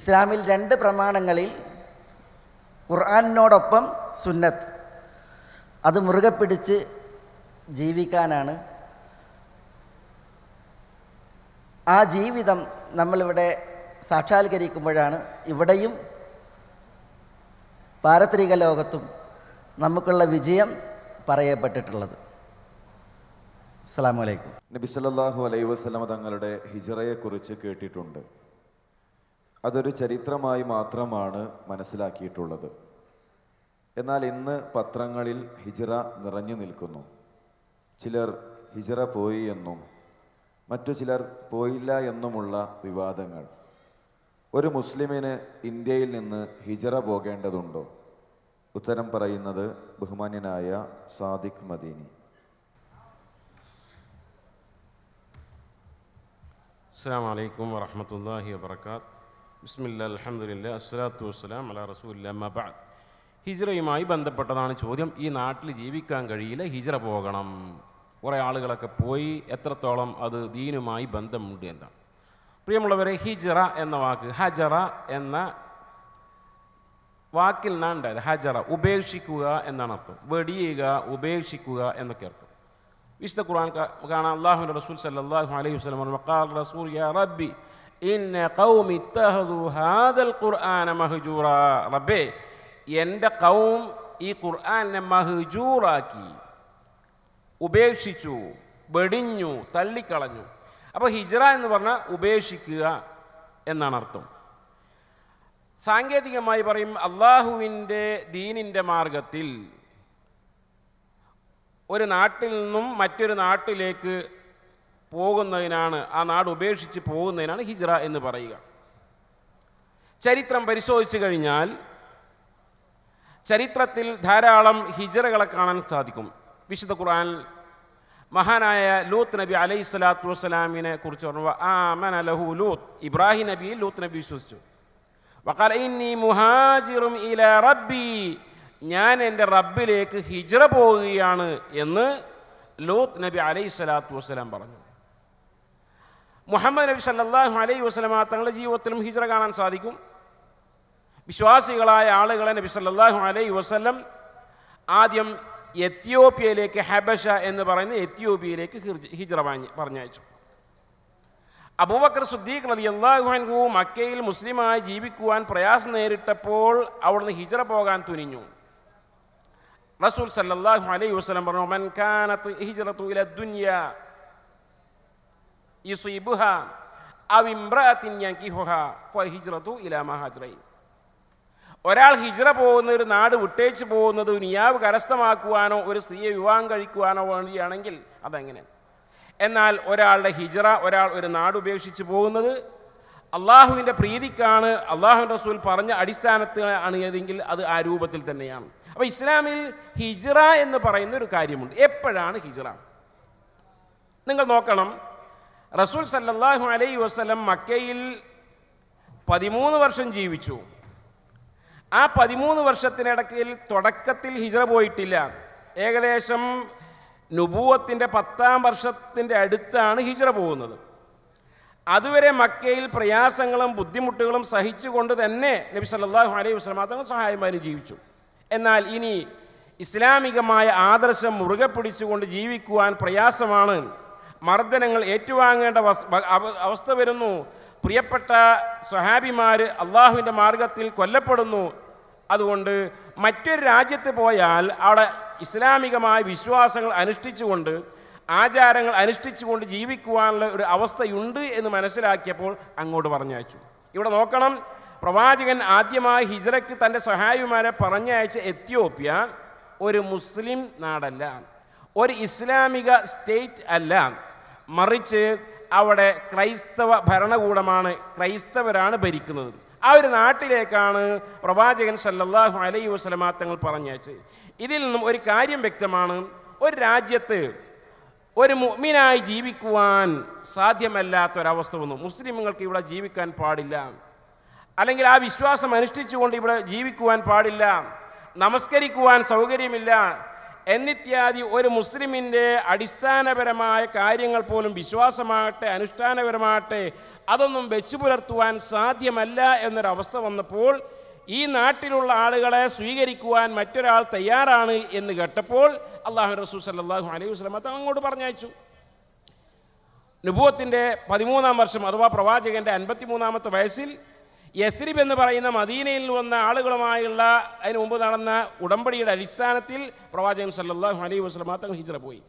[SPEAKER 4] ഇസ്ലാമിൽ 2 പ്രമാണങ്ങളിൽ ഖുർആനോടൊപ്പം സുന്നത്ത് അത് മുറുകെ പിടിച്ച് ജീവിക്കാനാണ്. ആ ജീവിതം നമ്മളിവിടെ സാക്ഷാത്കരിക്കുമ്പോഴാണ് ഇവിടെയും പാരത്രിക ലോകത്തും നമുക്കുള്ള വിജയം പറയപ്പെട്ടിട്ടുള്ളത്. അസ്സലാമു അലൈക്കും.
[SPEAKER 3] നബി സല്ലല്ലാഹു അലൈഹി വസല്ലം തങ്ങളുടെ ഹിജ്റയെക്കുറിച്ച് കേട്ടിട്ടുണ്ട്. അതൊരു ചരിത്രമായി മാത്രമാണ് മനസ്സിലാക്കിയിട്ടുള്ളത്. എന്നാൽ ഇന്ന് പത്രങ്ങളിൽ ഹിജ്റ നിറഞ്ഞു നിൽക്കുന്നു. ചിലർ ഹിജ്റ പോയി എന്നും മറ്റു ചിലർ പോയില്ല എന്നുമുള്ള വിവാദങ്ങൾ. ഒരു മുസ്ലിമിന് ഇന്ത്യയിൽ നിന്ന് ഹിജ്റ പോകേണ്ടതുണ്ടോ? ഉത്തരം പറയുന്നത് ബഹുമാന്യനായ സാദിഖ് മദീനി.
[SPEAKER 5] അസ്സലാമു അലൈക്കും വറഹ്മത്തുള്ളാഹി വബറകാത്ത്. ബിസ്മില്ലാ അൽഹംദുലില്ലാ അസ്സലാത്തു വസ്സലാം അലാ റസൂലില്ലാ അമ്മാ ബഅദ്. ഹിജ്റയുമായി ബന്ധപ്പെട്ടതാണ് ചോദ്യം. ഈ നാട്ടിൽ ജീവിക്കാൻ കഴിയില്ല, ഹിജ്റ പോകണം. കുറേ ആളുകളൊക്കെ പോയി, എത്രത്തോളം അത് ദീനുമായി ബന്ധമുണ്ട് എന്നാണ്. പ്രിയമുള്ളവരെ, ഹിജ്റ എന്ന വാക്ക് ഹജറ എന്ന വാക്കിൽ നിന്നാണ് ഉണ്ടായത്. ഹജറ ഉപേക്ഷിക്കുക എന്നാണ് അർത്ഥം. വെടിയുക, ഉപേക്ഷിക്കുക എന്നൊക്കെ അർത്ഥം. വിശുദ്ധ ഖുർആൻ കാണാം, അല്ലാഹുവിൻ്റെ റസൂൽ സല്ലല്ലാഹു അലൈഹി വസല്ലം പറഞ്ഞു, വഖാല റസൂൽ യാ റബ്ബി ഇന്ന ഖൗമി ഇത്തഖദു ഹാദൽ ഖുർആന മഹ്ജൂറാ. റബ്ബേ, എൻ്റെ ഖൗം ഈ ഖുർആനെ മഹ്ജൂറാക്കി, ഉപേക്ഷിച്ചു, വെടിഞ്ഞു, തള്ളിക്കളഞ്ഞു. അപ്പോൾ ഹിജ്റ എന്ന് പറഞ്ഞാൽ ഉപേക്ഷിക്കുക എന്നാണ് അർത്ഥം. സാങ്കേതികമായി പറയും, അള്ളാഹുവിൻ്റെ ദീനിൻ്റെ മാർഗത്തിൽ ഒരു നാട്ടിൽ നിന്നും മറ്റൊരു നാട്ടിലേക്ക് പോകുന്നതിനാണ്, ആ നാട് ഉപേക്ഷിച്ച് പോകുന്നതിനാണ് ഹിജ്റ എന്ന് പറയുക. ചരിത്രം പരിശോധിച്ച് കഴിഞ്ഞാൽ ചരിത്രത്തിൽ ധാരാളം ഹിജ്റകളെ കാണാൻ സാധിക്കും. വിശുദ്ധ ഖുർആൻ മഹാനായ ലൂത്ത് നബി അലൈഹി സ്വലാത്തു വസ്സലാമിനെ കുറിച്ച് പറഞ്ഞു, ആമന ലഹു ലൂത്ത്. ഇബ്രാഹിം നബിയിൽ ലൂത്ത് നബി വിശ്വസിച്ചു. വഖാല ഇന്നി മുഹാജിറും ഇലാ റബ്ബി, ഞാൻ എൻ്റെ റബ്ബിലേക്ക് ഹിജ്റ പോവുകയാണ് എന്ന് ലൂത്ത് നബി അലൈഹിസ്സലാത്തു വസ്സലാം പറഞ്ഞു. മുഹമ്മദ് നബി സല്ലല്ലാഹു അലൈഹി വസല്ലമ തങ്ങളുടെ ജീവിതത്തിലും ഹിജ്റ കാണാൻ സാധിക്കും. വിശ്വാസികളായ ആളുകളെ നബി സല്ലല്ലാഹു അലൈഹി വസല്ലം ആദ്യം എത്യോപ്യയിലേക്ക്, ഹബശ എന്ന് പറയുന്ന എത്യോപ്യയിലേക്ക് ഹിജ്റ പറഞ്ഞയച്ചു. അബൂബക്കർ സിദ്ദീഖ് റളിയല്ലാഹു അൻഹു മക്കയിൽ മുസ്ലിമായി ജീവിക്കുവാൻ പ്രയാസം നേരിട്ടപ്പോൾ അവിടുന്ന് ഹിജ്റ പോകാൻ തുനിഞ്ഞു. റസൂൽ സല്ലല്ലാഹു അലൈഹി വസല്ലം പറഞ്ഞു, മൻ കാനത് ഹിജ്റതു ഇല ദുനിയ യുസീബുഹാ അവ ഇംറഅത്തിൻ യൻകിഹുഹാ ഫഹിജ്റതു ഇലാ മാ ഹാജറൈൻ. ഒരാൾ ഹിജ്റ പോകുന്ന, ഒരു നാട് വിട്ടേച്ച് പോകുന്നത് ദുനിയാവ് കരസ്ഥമാക്കുവാനോ ഒരു സ്ത്രീയെ വിവാഹം കഴിക്കുവാനോ വേണ്ടിയാണെങ്കിൽ അതെങ്ങനെ. എന്നാൽ ഒരാളുടെ ഹിജ്റ, ഒരാൾ ഒരു നാട് ഉപേക്ഷിച്ച് പോകുന്നത് അള്ളാഹുവിൻ്റെ പ്രീതിക്കാണ്, അള്ളാഹുവിൻ്റെ റസൂൽ പറഞ്ഞ അടിസ്ഥാനത്തിലാണ് ഏതെങ്കിൽ അത് ആ രൂപത്തിൽ തന്നെയാണ്. അപ്പോൾ ഇസ്ലാമിൽ ഹിജ്റ എന്ന് പറയുന്ന ഒരു കാര്യമുണ്ട്. എപ്പോഴാണ് ഹിജ്റ? നിങ്ങൾ നോക്കണം, റസൂൽ സല്ലല്ലാഹു അലൈഹി വസല്ലം മക്കയിൽ 13 വർഷം ജീവിച്ചു. ആ 13 വർഷത്തിനിടയ്ക്കിൽ തുടക്കത്തിൽ ഹിജ്റ പോയിട്ടില്ല. ഏകദേശം നുബൂവത്തിൻ്റെ 10-ാം വർഷത്തിൻ്റെ അടുത്താണ് ഹിജ്റ പോകുന്നത്. അതുവരെ മക്കയിൽ പ്രയാസങ്ങളും ബുദ്ധിമുട്ടുകളും സഹിച്ചുകൊണ്ട് തന്നെ നബി സല്ലല്ലാഹു അലൈഹി വസല്ലം തങ്ങൾ സഹായമായി ജീവിച്ചു. എന്നാൽ ഇനി ഇസ്ലാമികമായ ആദർശം മുറുകെ പിടിച്ചുകൊണ്ട് ജീവിക്കുവാൻ പ്രയാസമാണ്. മർദ്ദനങ്ങൾ ഏറ്റുവാങ്ങേണ്ട അവസ്ഥ വരുന്നു. പ്രിയപ്പെട്ട സ്വഹാബിമാർ അള്ളാഹുവിൻ്റെ മാർഗത്തിൽ കൊല്ലപ്പെടുന്നു. അതുകൊണ്ട് മറ്റൊരു രാജ്യത്ത് പോയാൽ അവിടെ ഇസ്ലാമികമായ വിശ്വാസങ്ങൾ അനുഷ്ഠിച്ചുകൊണ്ട്, ആചാരങ്ങൾ അനുഷ്ഠിച്ചുകൊണ്ട് ജീവിക്കുവാനുള്ള ഒരു അവസ്ഥയുണ്ട് എന്ന് മനസ്സിലാക്കിയപ്പോൾ അങ്ങോട്ട് പറഞ്ഞയച്ചു. ഇവിടെ നോക്കണം, പ്രവാചകൻ ആദ്യമായി ഹിജ്റയ്ക്ക് തൻ്റെ സഹായിമാരെ പറഞ്ഞയച്ച എത്യോപ്യ ഒരു മുസ്ലിം നാടല്ല, ഒരു ഇസ്ലാമിക സ്റ്റേറ്റ് അല്ല, മറിച്ച് അവിടെ ക്രൈസ്തവ ഭരണകൂടമാണ്, ക്രൈസ്തവരാണ് ഭരിക്കുന്നത്. ആ ഒരു നാട്ടിലേക്കാണ് പ്രവാചകൻ സല്ലല്ലാഹു അലൈഹി വസല്ലമ തങ്ങൾ പറഞ്ഞയച്ചത്. ഇതിൽ നിന്നും ഒരു കാര്യം വ്യക്തമാണ്, ഒരു രാജ്യത്ത് ഒരു മുഅ്മിനായി ജീവിക്കുവാൻ സാധ്യമല്ലാത്തൊരവസ്ഥ വന്നു. മുസ്ലിമുകൾക്ക് ഇവിടെ ജീവിക്കാൻ പാടില്ല, അല്ലെങ്കിൽ ആ വിശ്വാസം അനുഷ്ഠിച്ചുകൊണ്ട് ഇവിടെ ജീവിക്കുവാൻ പാടില്ല, നമസ്കരിക്കുവാൻ സൗകര്യമില്ല എന്നിത്യാദി ഒരു മുസ്ലിമിൻ്റെ അടിസ്ഥാനപരമായ കാര്യങ്ങൾ പോലും, വിശ്വാസമാകട്ടെ അനുഷ്ഠാനപരമാകട്ടെ, അതൊന്നും വെച്ചു പുലർത്തുവാൻ സാധ്യമല്ല എന്നൊരവസ്ഥ വന്നപ്പോൾ ഈ നാട്ടിലുള്ള ആളുകളെ സ്വീകരിക്കുവാൻ മറ്റൊരാൾ തയ്യാറാണ് എന്ന് കേട്ടപ്പോൾ അല്ലാഹു റസൂൽ സല്ലല്ലാഹു അലൈഹി വസല്ലം തങ്ങൾ അങ്ങോട്ട് പറഞ്ഞയച്ചു. നുബുവത്തിൻ്റെ 13-ാം വർഷം അഥവാ പ്രവാചകൻ്റെ 53-ാമത്തെ വയസ്സിൽ യസ്രിബ് എന്ന് പറയുന്ന മദീനയിൽ വന്ന ആളുകളുമായുള്ള അതിന് മുമ്പ് നടന്ന ഉടമ്പടിയുടെ അടിസ്ഥാനത്തിൽ പ്രവാചകൻ സല്ലല്ലാഹു അലൈഹി വസല്ലം തങ്ങൾ ഹിജ്റ പോയി.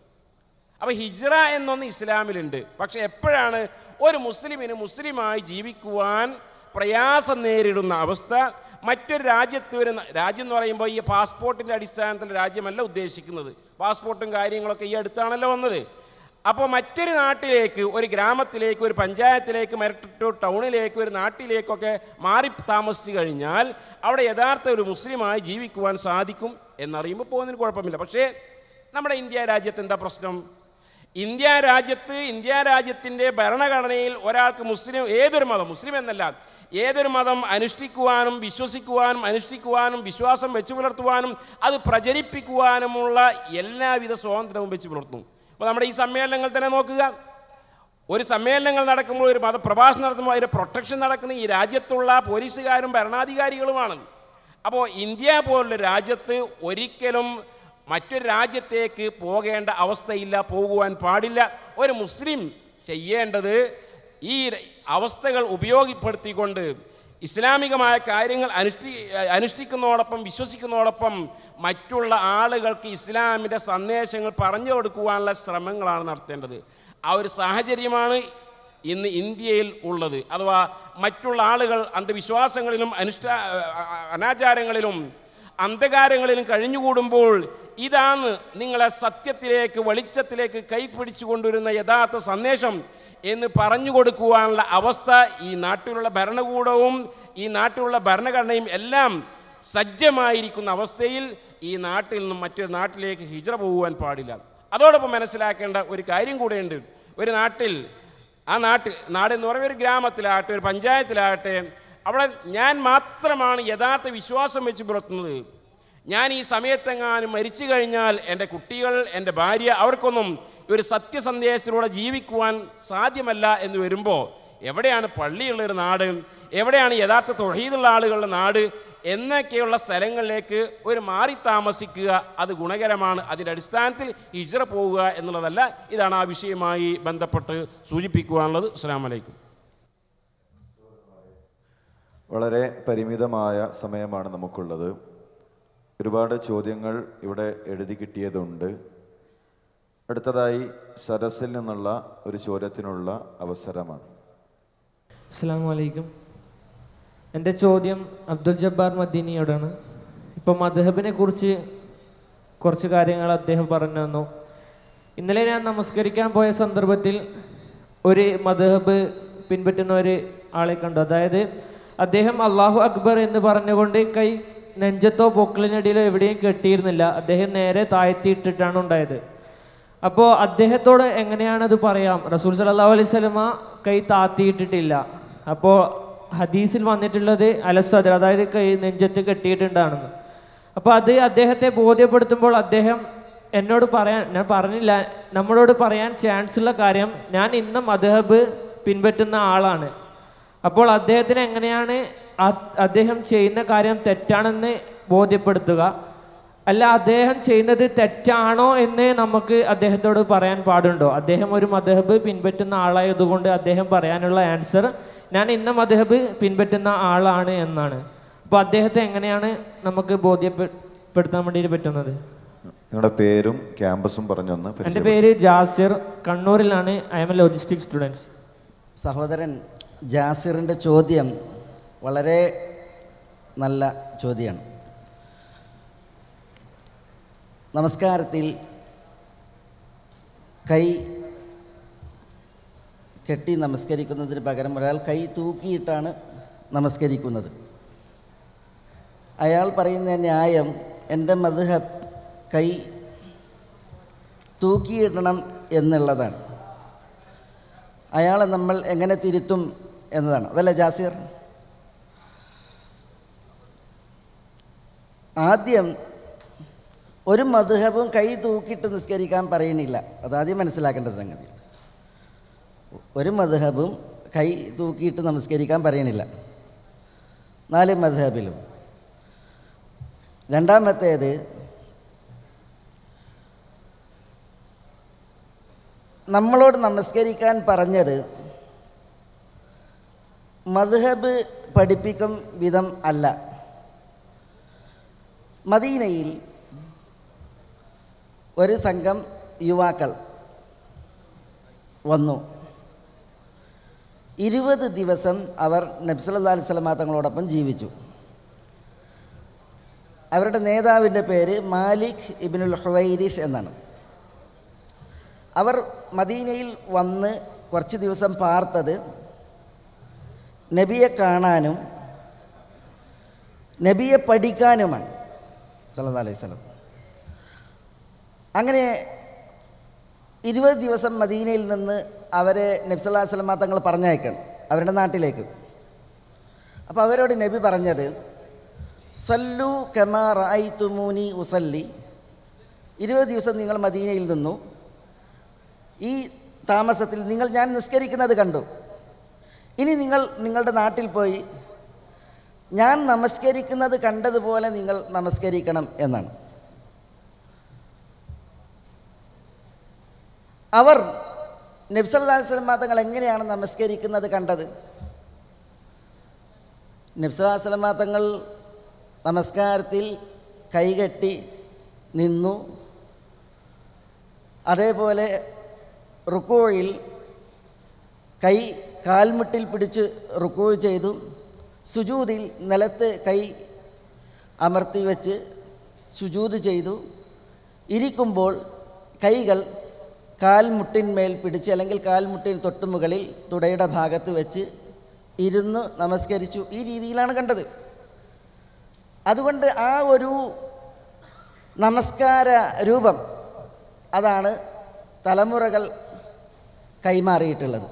[SPEAKER 5] അപ്പോൾ ഹിജ്റ എന്നൊന്ന് ഇസ്ലാമിലുണ്ട്. പക്ഷേ എപ്പോഴാണ് ഒരു മുസ്ലിമിന് മുസ്ലിമായി ജീവിക്കുവാൻ പ്രയാസം നേരിടുന്ന അവസ്ഥ? മറ്റൊരു രാജ്യത്ത് ഒരു രാജ്യം എന്ന് പറയുമ്പോൾ ഈ പാസ്പോർട്ടിൻ്റെ അടിസ്ഥാനത്തിൽ രാജ്യമല്ല ഉദ്ദേശിക്കുന്നത്. പാസ്പോർട്ടും കാര്യങ്ങളൊക്കെ ഈ അടുത്താണല്ലോ വന്നത്. അപ്പോൾ മറ്റൊരു നാട്ടിലേക്ക്, ഒരു ഗ്രാമത്തിലേക്ക്, ഒരു പഞ്ചായത്തിലേക്ക്, മറ്റൊരു ടൗണിലേക്ക്, ഒരു നാട്ടിലേക്കൊക്കെ മാറി താമസിച്ചു കഴിഞ്ഞാൽ അവിടെ യഥാർത്ഥ ഒരു മുസ്ലിമായി ജീവിക്കുവാൻ സാധിക്കും എന്നറിയുമ്പോൾ പോകുന്നതിന് കുഴപ്പമില്ല. പക്ഷേ നമ്മുടെ ഇന്ത്യ രാജ്യത്ത് എന്താ പ്രശ്നം? ഇന്ത്യ രാജ്യത്തിൻ്റെ ഭരണഘടനയിൽ ഒരാൾക്ക് മുസ്ലിം, ഏതൊരു മതം, മുസ്ലിം എന്നല്ല, ഏതൊരു മതം അനുഷ്ഠിക്കുവാനും അനുഷ്ഠിക്കുവാനും വിശ്വാസം വെച്ചു പുലർത്തുവാനും അത് പ്രചരിപ്പിക്കുവാനുമുള്ള എല്ലാവിധ സ്വാതന്ത്ര്യവും വെച്ച് പുലർത്തും. അപ്പോൾ നമ്മുടെ ഈ സമ്മേളനങ്ങൾ തന്നെ നോക്കുക. ഒരു സമ്മേളനങ്ങൾ നടക്കുമ്പോൾ, ഒരു മതപ്രഭാഷണം നടത്തുമ്പോൾ അതിൻ്റെ പ്രൊട്ടക്ഷൻ നടക്കുന്ന ഈ രാജ്യത്തുള്ള പോലീസുകാരും ഭരണാധികാരികളുമാണ്. അപ്പോൾ ഇന്ത്യ പോലുള്ള രാജ്യത്ത് ഒരിക്കലും മറ്റൊരു രാജ്യത്തേക്ക് പോകേണ്ട അവസ്ഥയില്ല, പോകുവാൻ പാടില്ല. ഒരു മുസ്ലിം ചെയ്യേണ്ടത് ഈ അവസ്ഥകൾ ഉപയോഗപ്പെടുത്തിക്കൊണ്ട് ഇസ്ലാമികമായ കാര്യങ്ങൾ അനുഷ്ഠിക്കുന്നതോടൊപ്പം വിശ്വസിക്കുന്നതോടൊപ്പം മറ്റുള്ള ആളുകൾക്ക് ഇസ്ലാമിൻ്റെ സന്ദേശങ്ങൾ പറഞ്ഞു കൊടുക്കുവാനുള്ള ശ്രമങ്ങളാണ് നടത്തേണ്ടത്. ആ ഒരു സാഹചര്യമാണ് ഇന്ന് ഇന്ത്യയിൽ ഉള്ളത്. അഥവാ മറ്റുള്ള ആളുകൾ അന്ധവിശ്വാസങ്ങളിലും അനാചാരങ്ങളിലും അന്ധകാരങ്ങളിലും കഴിഞ്ഞുകൂടുമ്പോൾ ഇതാണ് നിങ്ങളെ സത്യത്തിലേക്ക്, വെളിച്ചത്തിലേക്ക് കൈപിടിച്ചു കൊണ്ടുവരുന്ന യഥാർത്ഥ സന്ദേശം എന്ന് പറഞ്ഞു കൊടുക്കുവാനുള്ള അവസ്ഥ ഈ നാട്ടിലുള്ള ഭരണകൂടവും ഈ നാട്ടിലുള്ള ഭരണഘടനയും എല്ലാം സജ്ജമായിരിക്കുന്ന അവസ്ഥയിൽ ഈ നാട്ടിൽ നിന്നും മറ്റൊരു നാട്ടിലേക്ക് ഹിജ്റ പോകുവാൻ പാടില്ല. അതോടൊപ്പം മനസ്സിലാക്കേണ്ട ഒരു കാര്യം കൂടെയുണ്ട്. ഒരു നാട്ടിൽ, നാടെന്ന് പറയുന്ന ഒരു ഗ്രാമത്തിലാകട്ടെ, ഒരു പഞ്ചായത്തിലാകട്ടെ, അവിടെ ഞാൻ മാത്രമാണ് യഥാർത്ഥ വിശ്വാസം വെച്ച് പുലർത്തുന്നത്, ഞാൻ ഈ സമയത്തെങ്ങാനും മരിച്ചു കഴിഞ്ഞാൽ എൻ്റെ കുട്ടികൾ, എൻ്റെ ഭാര്യ, അവർക്കൊന്നും ഒരു സത്യസന്ദേശത്തിലൂടെ ജീവിക്കുവാൻ സാധ്യമല്ല എന്ന് വരുമ്പോൾ എവിടെയാണ് പള്ളിയുള്ളൊരു നാട്, എവിടെയാണ് യഥാർത്ഥ തൗഹീദുള്ള ആളുകളുടെ നാട് എന്നൊക്കെയുള്ള സ്ഥലങ്ങളിലേക്ക് ഒരു മാറി താമസിക്കുക, അത് ഗുണകരമാണ്. അതിൻ്റെ അടിസ്ഥാനത്തിൽ ഹിജ്റ പോവുക എന്നുള്ളതല്ല. ഇതാണ് ആ വിഷയവുമായി ബന്ധപ്പെട്ട് സൂചിപ്പിക്കുവാനുള്ളത്. അസ്സലാമു അലൈക്കും.
[SPEAKER 3] വളരെ പരിമിതമായ സമയമാണ് നമുക്കുള്ളത്. ഒരുപാട് ചോദ്യങ്ങൾ ഇവിടെ എഴുതി കിട്ടിയതുണ്ട്. അടുത്തതായി സരസിൽ നിന്നുള്ള ഒരു ചോദ്യത്തിനുള്ള അവസരമാണ്.
[SPEAKER 6] അസ്സലാമു അലൈക്കും. എൻ്റെ ചോദ്യം അബ്ദുൽ ജബ്ബാർ മദീനിയോടാണ്. ഇപ്പോൾ മദ്ഹബിനെ കുറിച്ച് കുറച്ച് കാര്യങ്ങൾ അദ്ദേഹം പറഞ്ഞു തന്നു. ഇന്നലെ ഞാൻ നമസ്കരിക്കാൻ പോയ സന്ദർഭത്തിൽ ഒരു മദ്ഹബ് പിൻപറ്റുന്ന ഒരു ആളെ കണ്ടു. അതായത് അദ്ദേഹം അള്ളാഹു അക്ബർ എന്ന് പറഞ്ഞുകൊണ്ട് കൈ നെഞ്ചത്തോ പൊക്കിളിനടിയിലോ എവിടെയും കെട്ടിയിരുന്നില്ല. അദ്ദേഹം നേരെ താഴ്ത്തിയിട്ടിട്ടാണ് ഉണ്ടായത്. അപ്പോൾ അദ്ദേഹത്തോട് എങ്ങനെയാണത് പറയാം? റസൂൽ സല്ലല്ലാഹു അലൈഹി വസല്ലമ കൈ താഴ്ത്തിയിട്ടിട്ടില്ല. അപ്പോൾ ഹദീസിൽ വന്നിട്ടുള്ളത് അലസ്വദർ, അതായത് കൈ നെഞ്ചത്ത് കെട്ടിയിട്ടുണ്ടാണെന്ന്. അപ്പോൾ അത് അദ്ദേഹത്തെ ബോധ്യപ്പെടുത്തുമ്പോൾ അദ്ദേഹം എന്നോട് ഞാൻ പറഞ്ഞില്ല, നമ്മളോട് പറയാൻ ചാൻസ് ഉള്ള കാര്യം, ഞാൻ ഇന്ന് മദ്ഹബ് പിൻപറ്റുന്ന ആളാണ്. അപ്പോൾ അദ്ദേഹത്തിന് എങ്ങനെയാണ് അദ്ദേഹം ചെയ്യുന്ന കാര്യം തെറ്റാണെന്ന് ബോധ്യപ്പെടുത്തുക? അല്ല, അദ്ദേഹം ചെയ്യുന്നത് തെറ്റാണോ എന്ന് നമുക്ക് അദ്ദേഹത്തോട് പറയാൻ പാടുണ്ടോ? അദ്ദേഹം ഒരു മദ്ഹബ് പിൻപറ്റുന്ന ആളായതുകൊണ്ട് അദ്ദേഹം പറയാനുള്ള ആൻസർ ഞാൻ ഇന്ന മദ്ഹബ് പിൻപറ്റുന്ന ആളാണ് എന്നാണ്. അപ്പോൾ അദ്ദേഹത്തെ എങ്ങനെയാണ് നമുക്ക് ബോധ്യപ്പെടുത്താൻ വേണ്ടി പറ്റുന്നത്?
[SPEAKER 3] നിങ്ങളുടെ പേരും ക്യാമ്പസും പറഞ്ഞൊന്ന്.
[SPEAKER 6] എൻ്റെ പേര് ജാസിർ, കണ്ണൂരിലാണ്. I am a logistics student.
[SPEAKER 4] സഹോദരൻ ജാസിറിൻ്റെ ചോദ്യം വളരെ നല്ല ചോദ്യമാണ്. നമസ്കാരത്തിൽ കൈ കെട്ടി നമസ്കരിക്കുന്നതിന് പകരം ഒരാൾ കൈ തൂക്കിയിട്ടാണ് നമസ്കരിക്കുന്നത്. അയാൾ പറയുന്ന ന്യായം, എൻ്റെ മദ്ഹബ് കൈ തൂക്കിയിടണം എന്നുള്ളതാണ്. അയാളെ നമ്മൾ എങ്ങനെ തിരുത്തും എന്നതാണ്. അതല്ലേ ജാസിർ? ആദ്യം ഒരു മദ്ഹബും കൈ തൂക്കിയിട്ട് നിസ്കരിക്കാൻ പറയുന്നില്ല. അതാദ്യം മനസ്സിലാക്കേണ്ട സംഗതി. ഒരു മദ്ഹബും കൈ തൂക്കിയിട്ട് നമസ്കരിക്കാൻ പറയണില്ല, 4 മദ്ഹബിലും. രണ്ടാമത്തേത്, നമ്മളോട് നമസ്കരിക്കാൻ പറഞ്ഞത് മദ്ഹബ് പഠിപ്പിക്കും വിധം അല്ല. മദീനയിൽ ഒരു സംഘം യുവാക്കൾ വന്നു. 20 ദിവസം അവർ നബി സല്ലല്ലാഹു അലൈഹി വസല്ലം തങ്ങളോടൊപ്പം ജീവിച്ചു. അവരുടെ നേതാവിൻ്റെ പേര് മാലിക് ഇബ്നുൽ ഹുവൈരിസ് എന്നാണ്. അവർ മദീനയിൽ വന്ന് കുറച്ച് ദിവസം പാർത്തത് നബിയെ കാണാനും നബിയെ പഠിക്കാനുമാണ് സല്ലല്ലാഹു അലൈഹി വസല്ലം. അങ്ങനെ 20 ദിവസം മദീനയിൽ നിന്ന് അവരെ നബി സല്ലല്ലാഹു അലൈഹി വസല്ലം തങ്ങൾ പറഞ്ഞയക്കണം അവരുടെ നാട്ടിലേക്ക്. അപ്പോൾ അവരോട് നബി പറഞ്ഞത്, സല്ലു കമാ റഅയ്തുമൂനി ഉസല്ലി. 20 ദിവസം നിങ്ങൾ മദീനയിൽ നിന്നു. ഈ താമസത്തിൽ ഞാൻ നിസ്കരിക്കുന്നത് കണ്ടു. ഇനി നിങ്ങൾ നിങ്ങളുടെ നാട്ടിൽ പോയി ഞാൻ നമസ്കരിക്കുന്നത് കണ്ടതുപോലെ നിങ്ങൾ നമസ്കരിക്കണം എന്നാണ്. അവർ നബി സല്ലല്ലാഹു അലൈഹി വസല്ലം തങ്ങൾ എങ്ങനെയാണ് നമസ്കരിക്കുന്നത് കണ്ടത്? നബി സല്ലല്ലാഹു അലൈഹി വസല്ലം തങ്ങൾ നമസ്കാരത്തിൽ കൈകെട്ടി നിന്നു. അതേപോലെ റുക്കൂയിൽ കൈ കാൽമുട്ടിൽ പിടിച്ച് റുക്കൂ ചെയ്തു. സുജൂദിൽ നിലത്ത് കൈ അമർത്തി വെച്ച് സുജൂദ് ചെയ്തു. ഇരിക്കുമ്പോൾ കൈകൾ കാൽമുട്ടിന്മേൽ പിടിച്ച്, അല്ലെങ്കിൽ കാൽമുട്ടിന് തൊട്ടുമുകളിൽ തുടയുടെ ഭാഗത്ത് വെച്ച് ഇരുന്ന് നമസ്കരിച്ചു. ഈ രീതിയിലാണ് കണ്ടത്. അതുകൊണ്ട് ആ ഒരു നമസ്കാര രൂപം അതാണ് തലമുറകൾ കൈമാറിയിട്ടുള്ളത്.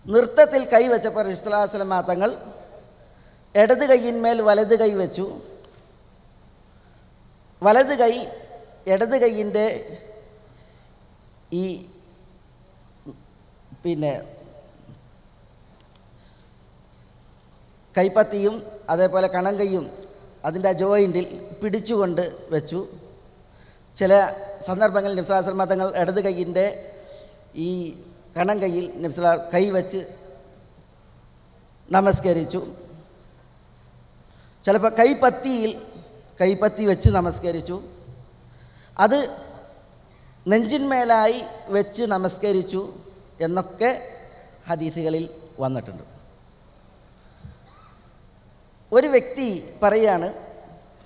[SPEAKER 4] നൃത്തത്തിൽ കൈവച്ചപ്പോൾ നബി സല്ലല്ലാഹു അലൈഹി വസല്ലം തങ്ങൾ ഇടത് കൈയിന്മേൽ വലത് കൈ വെച്ചു. വലത് കൈ ഇടത് കൈയിൻ്റെ ഈ കൈപ്പത്തിയും അതേപോലെ കണങ്കൈയും അതിൻ്റെ ആ ജോയിൻറ്റിൽ പിടിച്ചുകൊണ്ട് വെച്ചു. ചില സന്ദർഭങ്ങളിൽ നബി സല്ലല്ലാഹു അലൈഹി വസല്ലം തങ്ങൾ ഇടത് കൈയിൻ്റെ ഈ കണങ്കൈയിൽ നബി സല്ലല്ലാഹു കൈ വെച്ച് നമസ്കരിച്ചു. ചിലപ്പോൾ കൈപ്പത്തി വെച്ച് നമസ്കരിച്ചു. അത് നെഞ്ചിന്മേലായി വെച്ച് നമസ്കരിച്ചു എന്നൊക്കെ ഹദീസുകളിൽ വന്നിട്ടുണ്ട്. ഒരു വ്യക്തി പറയാണ്,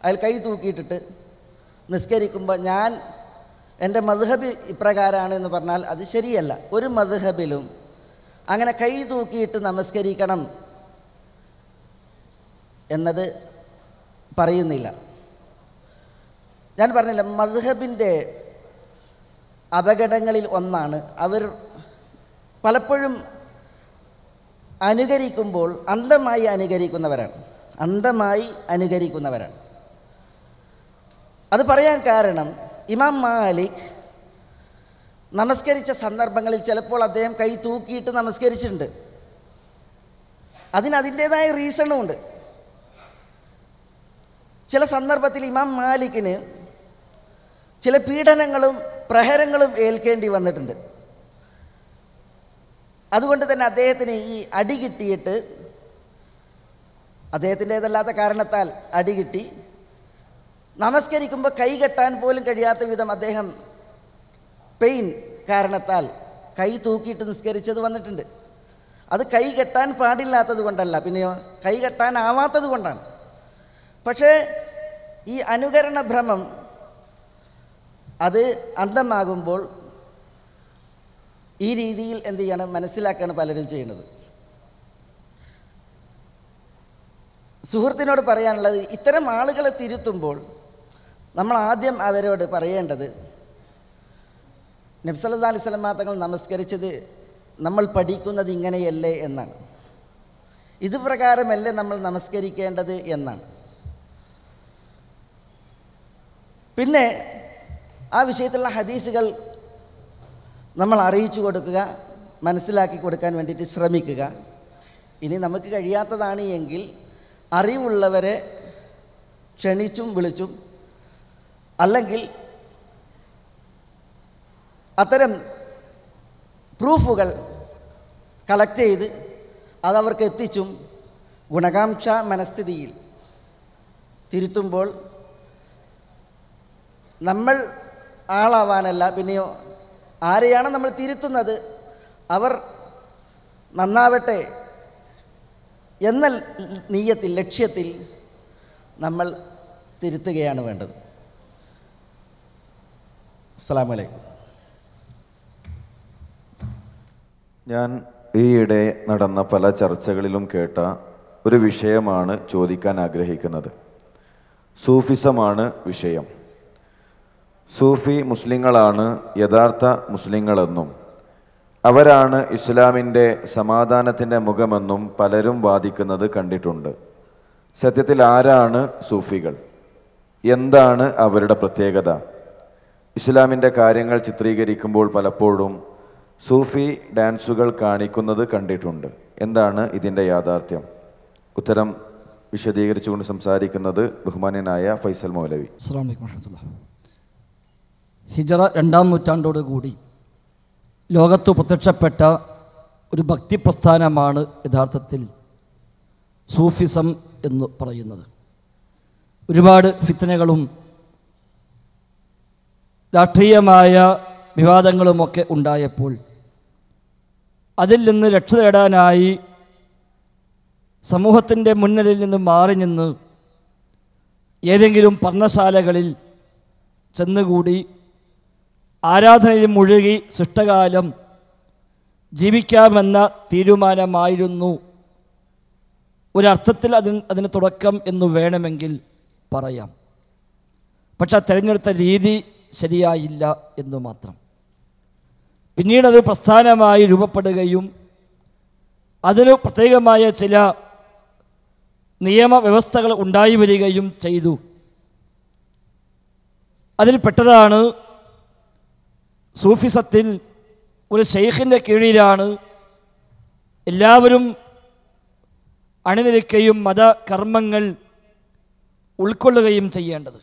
[SPEAKER 4] അയാൾ കൈ തൂക്കിയിട്ടിട്ട് നിസ്കരിക്കുമ്പോൾ ഞാൻ എൻ്റെ മദ്ഹബ് ഇപ്രകാരമാണ് എന്ന് പറഞ്ഞാൽ അത് ശരിയല്ല. ഒരു മദ്ഹബിലും അങ്ങനെ കൈ തൂക്കിയിട്ട് നമസ്കരിക്കണം എന്നത് പറയുന്നില്ല. ഞാൻ പറഞ്ഞില്ല, മദ്ഹബിൻ്റെ അപകടങ്ങളിൽ ഒന്നാണ് അവർ പലപ്പോഴും അനുകരിക്കുമ്പോൾ അന്ധമായി അനുകരിക്കുന്നവരാണ്. അത് പറയാൻ കാരണം ഇമാം മാലിക് നമസ്കരിച്ച സന്ദർഭങ്ങളിൽ ചിലപ്പോൾ അദ്ദേഹം കൈ തൂക്കിയിട്ട് നമസ്കരിച്ചിട്ടുണ്ട്. അതിൻ്റേതായ റീസണുമുണ്ട്. ചില സന്ദർഭത്തിൽ ഇമാം മാലിക്കിന് ചില പീഡനങ്ങളും പ്രഹരങ്ങളും ഏൽക്കേണ്ടി വന്നിട്ടുണ്ട്. അതുകൊണ്ട് തന്നെ അദ്ദേഹത്തിന് ഈ അടി കിട്ടിയിട്ട്, അദ്ദേഹത്തിൻ്റേതല്ലാത്ത കാരണത്താൽ അടി കിട്ടി, നമസ്കരിക്കുമ്പോൾ കൈ കെട്ടാൻ പോലും കഴിയാത്ത വിധം അദ്ദേഹം പെയിൻ കാരണത്താൽ കൈ തൂക്കിയിട്ട് നിസ്കരിച്ചത് വന്നിട്ടുണ്ട്. അത് കൈ കെട്ടാൻ പാടില്ലാത്തത് കൊണ്ടല്ല, പിന്നെയോ കൈ കെട്ടാനാവാത്തത് കൊണ്ടാണ്. പക്ഷേ ഈ അനുകരണ ഭ്രമം അത് അന്ധമാകുമ്പോൾ ഈ രീതിയിൽ എന്ത് ചെയ്യണം, മനസ്സിലാക്കുകയാണ് പലരും ചെയ്യുന്നത്. സുഹൃത്തിനോട് പറയാനുള്ളത്, ഇത്തരം ആളുകളെ തിരുത്തുമ്പോൾ നമ്മൾ ആദ്യം അവരോട് പറയേണ്ടത്, നബി സല്ലല്ലാഹു അലൈഹി വസല്ലം തങ്ങൾ നമസ്കരിച്ചത് നമ്മൾ പഠിക്കുന്നത് ഇങ്ങനെയല്ലേ എന്നാണ്. ഇതുപ്രകാരമല്ലേ നമ്മൾ നമസ്കരിക്കേണ്ടത് എന്നാണ്. പിന്നെ ആ വിഷയത്തിലുള്ള ഹദീസുകൾ നമ്മൾ അറിയിച്ചു കൊടുക്കുക, മനസ്സിലാക്കി കൊടുക്കാൻ വേണ്ടിയിട്ട് ശ്രമിക്കുക. ഇനി നമുക്ക് കഴിയാത്തതാണ് എങ്കിൽ അറിവുള്ളവരെ ക്ഷണിച്ചും വിളിച്ചും, അല്ലെങ്കിൽ അത്തരം പ്രൂഫുകൾ കളക്ട് ചെയ്ത് അതവർക്ക് എത്തിച്ചും ഗുണകാംക്ഷ മനസ്ഥിതിയിൽ തിരുത്തുമ്പോൾ നമ്മൾ ആളാവാനല്ല, പിന്നെയോ ആരെയാണ് നമ്മൾ തിരുത്തുന്നത് അവർ നന്നാവട്ടെ എന്ന നീയത്തിൽ, ലക്ഷ്യത്തിൽ നമ്മൾ തിരുത്തുകയാണ് വേണ്ടത്. അസ്സലാമു അലൈക്കും.
[SPEAKER 3] ഞാൻ ഈയിടെ നടന്ന പല ചർച്ചകളിലും കേട്ട ഒരു വിഷയമാണ് ചോദിക്കാൻ ആഗ്രഹിക്കുന്നത്. സൂഫിസമാണ് വിഷയം. സൂഫി മുസ്ലിങ്ങളാണ് യഥാർത്ഥ മുസ്ലിങ്ങളെന്നും അവരാണ് ഇസ്ലാമിൻ്റെ സമാധാനത്തിൻ്റെ മുഖമെന്നും പലരും വാദിക്കുന്നത് കണ്ടിട്ടുണ്ട്. സത്യത്തിൽ ആരാണ് സൂഫികൾ? എന്താണ് അവരുടെ പ്രത്യേകത? ഇസ്ലാമിൻ്റെ കാര്യങ്ങൾ ചിത്രീകരിക്കുമ്പോൾ പലപ്പോഴും സൂഫി ഡാൻസുകൾ കാണിക്കുന്നത് കണ്ടിട്ടുണ്ട്. എന്താണ് ഇതിൻ്റെ യാഥാർത്ഥ്യം? ഉത്തരം വിശദീകരിച്ചുകൊണ്ട് സംസാരിക്കുന്നത് ബഹുമാന്യനായ ഫൈസൽ മൗലവി.
[SPEAKER 2] അസ്സലാമു അലൈക്കും വറഹ്മത്തുള്ളാഹി. ഹിജറ 2-ാം നൂറ്റാണ്ടോടുകൂടി ലോകത്ത് പ്രത്യക്ഷപ്പെട്ട ഒരു ഭക്തി പ്രസ്ഥാനമാണ് യഥാർത്ഥത്തിൽ സൂഫിസം എന്ന് പറയുന്നത്. ഒരുപാട് ഫിത്നകളും രാഷ്ട്രീയമായ വിവാദങ്ങളുമൊക്കെ ഉണ്ടായപ്പോൾ അതിൽ നിന്ന് രക്ഷ നേടാനായി സമൂഹത്തിൻ്റെ മുന്നിൽ നിന്ന് മാറി നിന്ന് ഏതെങ്കിലും പർണശാലകളിൽ ചെന്നുകൂടി ആരാധനയിൽ മുഴുകി ശിഷ്ടകാലം ജീവിക്കാമെന്ന തീരുമാനമായിരുന്നു ഒരർത്ഥത്തിൽ അതിന് തുടക്കം എന്ന് വേണമെങ്കിൽ പറയാം. പക്ഷെ തിരഞ്ഞെടുത്ത രീതി ശരിയായില്ല എന്നു മാത്രം. പിന്നീടത് പ്രസ്ഥാനമായി രൂപപ്പെടുകയും അതിന് പ്രത്യേകമായ ചില നിയമവ്യവസ്ഥകൾ ഉണ്ടായി വരികയും ചെയ്തു. അതിൽപ്പെട്ടതാണ് സൂഫിസത്തിൽ ഒരു ഷെയ്ഖിൻ്റെ കീഴിലാണ് എല്ലാവരും അണിനിരക്കുകയും മതകർമ്മങ്ങൾ ഉൾക്കൊള്ളുകയും ചെയ്യേണ്ടത്.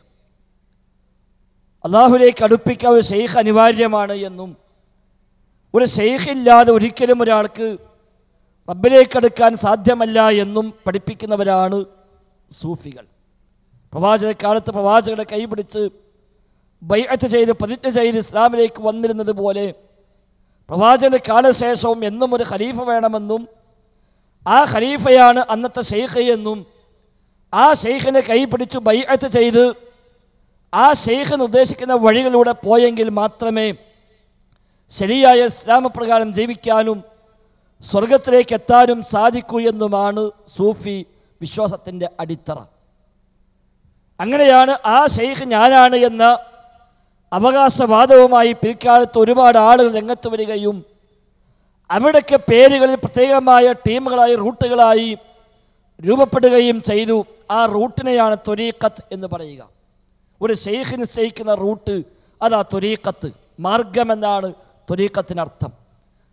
[SPEAKER 2] അള്ളാഹുവിലേക്ക് അടുപ്പിക്കാൻ ഒരു ഷെയ്ഖ് അനിവാര്യമാണ് എന്നും ഒരു ഷെയ്ഖ് ഇല്ലാതെ ഒരിക്കലും ഒരാൾക്ക് റബ്ബിലേക്ക് അടുക്കാൻ സാധ്യമല്ല എന്നും പഠിപ്പിക്കുന്നവരാണ് സൂഫികൾ. പ്രവാചകക്കാലത്ത് പ്രവാചകരുടെ കൈപിടിച്ച് ബൈഅത്ത് ചെയ്ത് പ്രതിജ്ഞ ചെയ്ത് ഇസ്ലാമിലേക്ക് വന്നിരുന്നത് പോലെ പ്രവാചകന്റെ കാലശേഷവും എന്നും ഒരു ഖലീഫ വേണമെന്നും ആ ഖലീഫയാണ് അന്നത്തെ ഷെയ്ഖ് എന്നും ആ ഷെയ്ഖിനെ കൈപിടിച്ചു ബൈഅത്ത് ചെയ്ത് ആ ഷെയ്ഖ് നിർദ്ദേശിക്കുന്ന വഴികളിലൂടെ പോയെങ്കിൽ മാത്രമേ ശരിയായ ഇസ്ലാം പ്രകാരം ജീവിക്കാനും സ്വർഗത്തിലേക്ക് എത്താനും സാധിക്കൂ എന്നുമാണ് സൂഫി വിശ്വാസത്തിൻ്റെ അടിത്തറ. അങ്ങനെയാണ് ആ ഷെയ്ഖ് ഞാനാണ് എന്ന അവകാശവാദവുമായി പിൽക്കാലത്ത് ഒരുപാട് ആളുകൾ രംഗത്ത് വരികയും അവിടൊക്കെ പേരുകളിൽ പ്രത്യേകമായ ടീമുകളായി റൂട്ടുകളായി രൂപപ്പെടുകയും ചെയ്തു. ആ റൂട്ടിനെയാണ് ത്വരീഖത്ത് എന്ന് പറയുക. ഒരു ഷെയ്ഖ് നിശ്ചയിക്കുന്ന റൂട്ട് അതാ ത്വരീഖത്ത്, മാർഗമെന്നാണ് ത്വരീഖത്തിനർത്ഥം.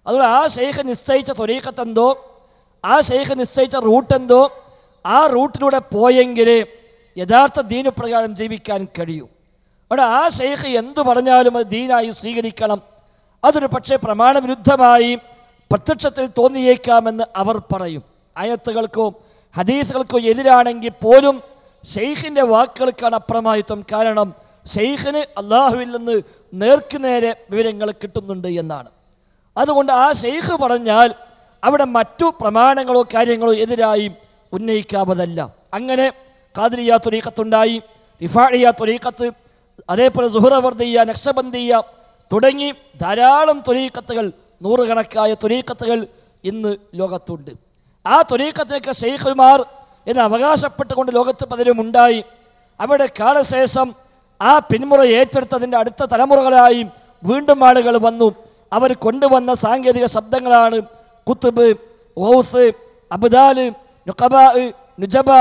[SPEAKER 2] അതുകൊണ്ട് ആ ഷെയ്ഖ് നിശ്ചയിച്ച ത്വരീഖത്ത് എന്തോ, ആ ഷെയ്ഖ് നിശ്ചയിച്ച റൂട്ടെന്തോ, ആ റൂട്ടിലൂടെ പോയെങ്കിലേ യഥാർത്ഥ ദീന് പ്രകാരം ജീവിക്കാൻ കഴിയൂ. അവിടെ ആ ഷെയ്ഖ് എന്തു പറഞ്ഞാലും അത് ദീനായി സ്വീകരിക്കണം. അതൊരു പക്ഷേ പ്രമാണവിരുദ്ധമായി പ്രത്യക്ഷത്തിൽ തോന്നിയേക്കാമെന്ന് അവർ പറയും. ആയത്തുകൾക്കോ ഹദീസുകൾക്കോ എതിരാണെങ്കിൽ പോലും ഷെയ്ഖിൻ്റെ വാക്കുകൾക്കാണ് അപ്രമാദിത്വം. കാരണം ഷെയ്ഖിന് അള്ളാഹുവിൽ നിന്ന് നേർക്കുനേരെ വിവരങ്ങൾ കിട്ടുന്നുണ്ട് എന്നാണ്. അതുകൊണ്ട് ആ ഷെയ്ഖ് പറഞ്ഞാൽ അവിടെ മറ്റു പ്രമാണങ്ങളോ കാര്യങ്ങളോ എതിരായി ഉന്നയിക്കാവതല്ല. അങ്ങനെ ഖാദിരിയ ത്വരീഖത്തുണ്ടായി, റിഫാഇയ ത്വരീഖത്ത്, അതേപോലെ സുഹ്റവർദിയ, നക്ഷബന്ദിയ തുടങ്ങി ധാരാളം ത്വരീഖത്തുകൾ, നൂറുകണക്കായ ത്വരീഖത്തുകൾ ഇന്ന് ലോകത്തുണ്ട്. ആ ത്വരീഖത്തിനൊക്കെ ഷെയ്ഖുമാർ എന്ന് അവകാശപ്പെട്ടുകൊണ്ട് ലോകത്ത് പലരും ഉണ്ടായി. അവിടെ കാലശേഷം ആ പിന്മുറ ഏറ്റെടുത്തതിൻ്റെ അടുത്ത തലമുറകളായി വീണ്ടും ആളുകൾ വന്നു. അവർ കൊണ്ടുവന്ന സാങ്കേതിക ശബ്ദങ്ങളാണ് കുത്തുബ്, ഗൗസ്, അബ്ദാല്, നുഖബാ, നുജബാ,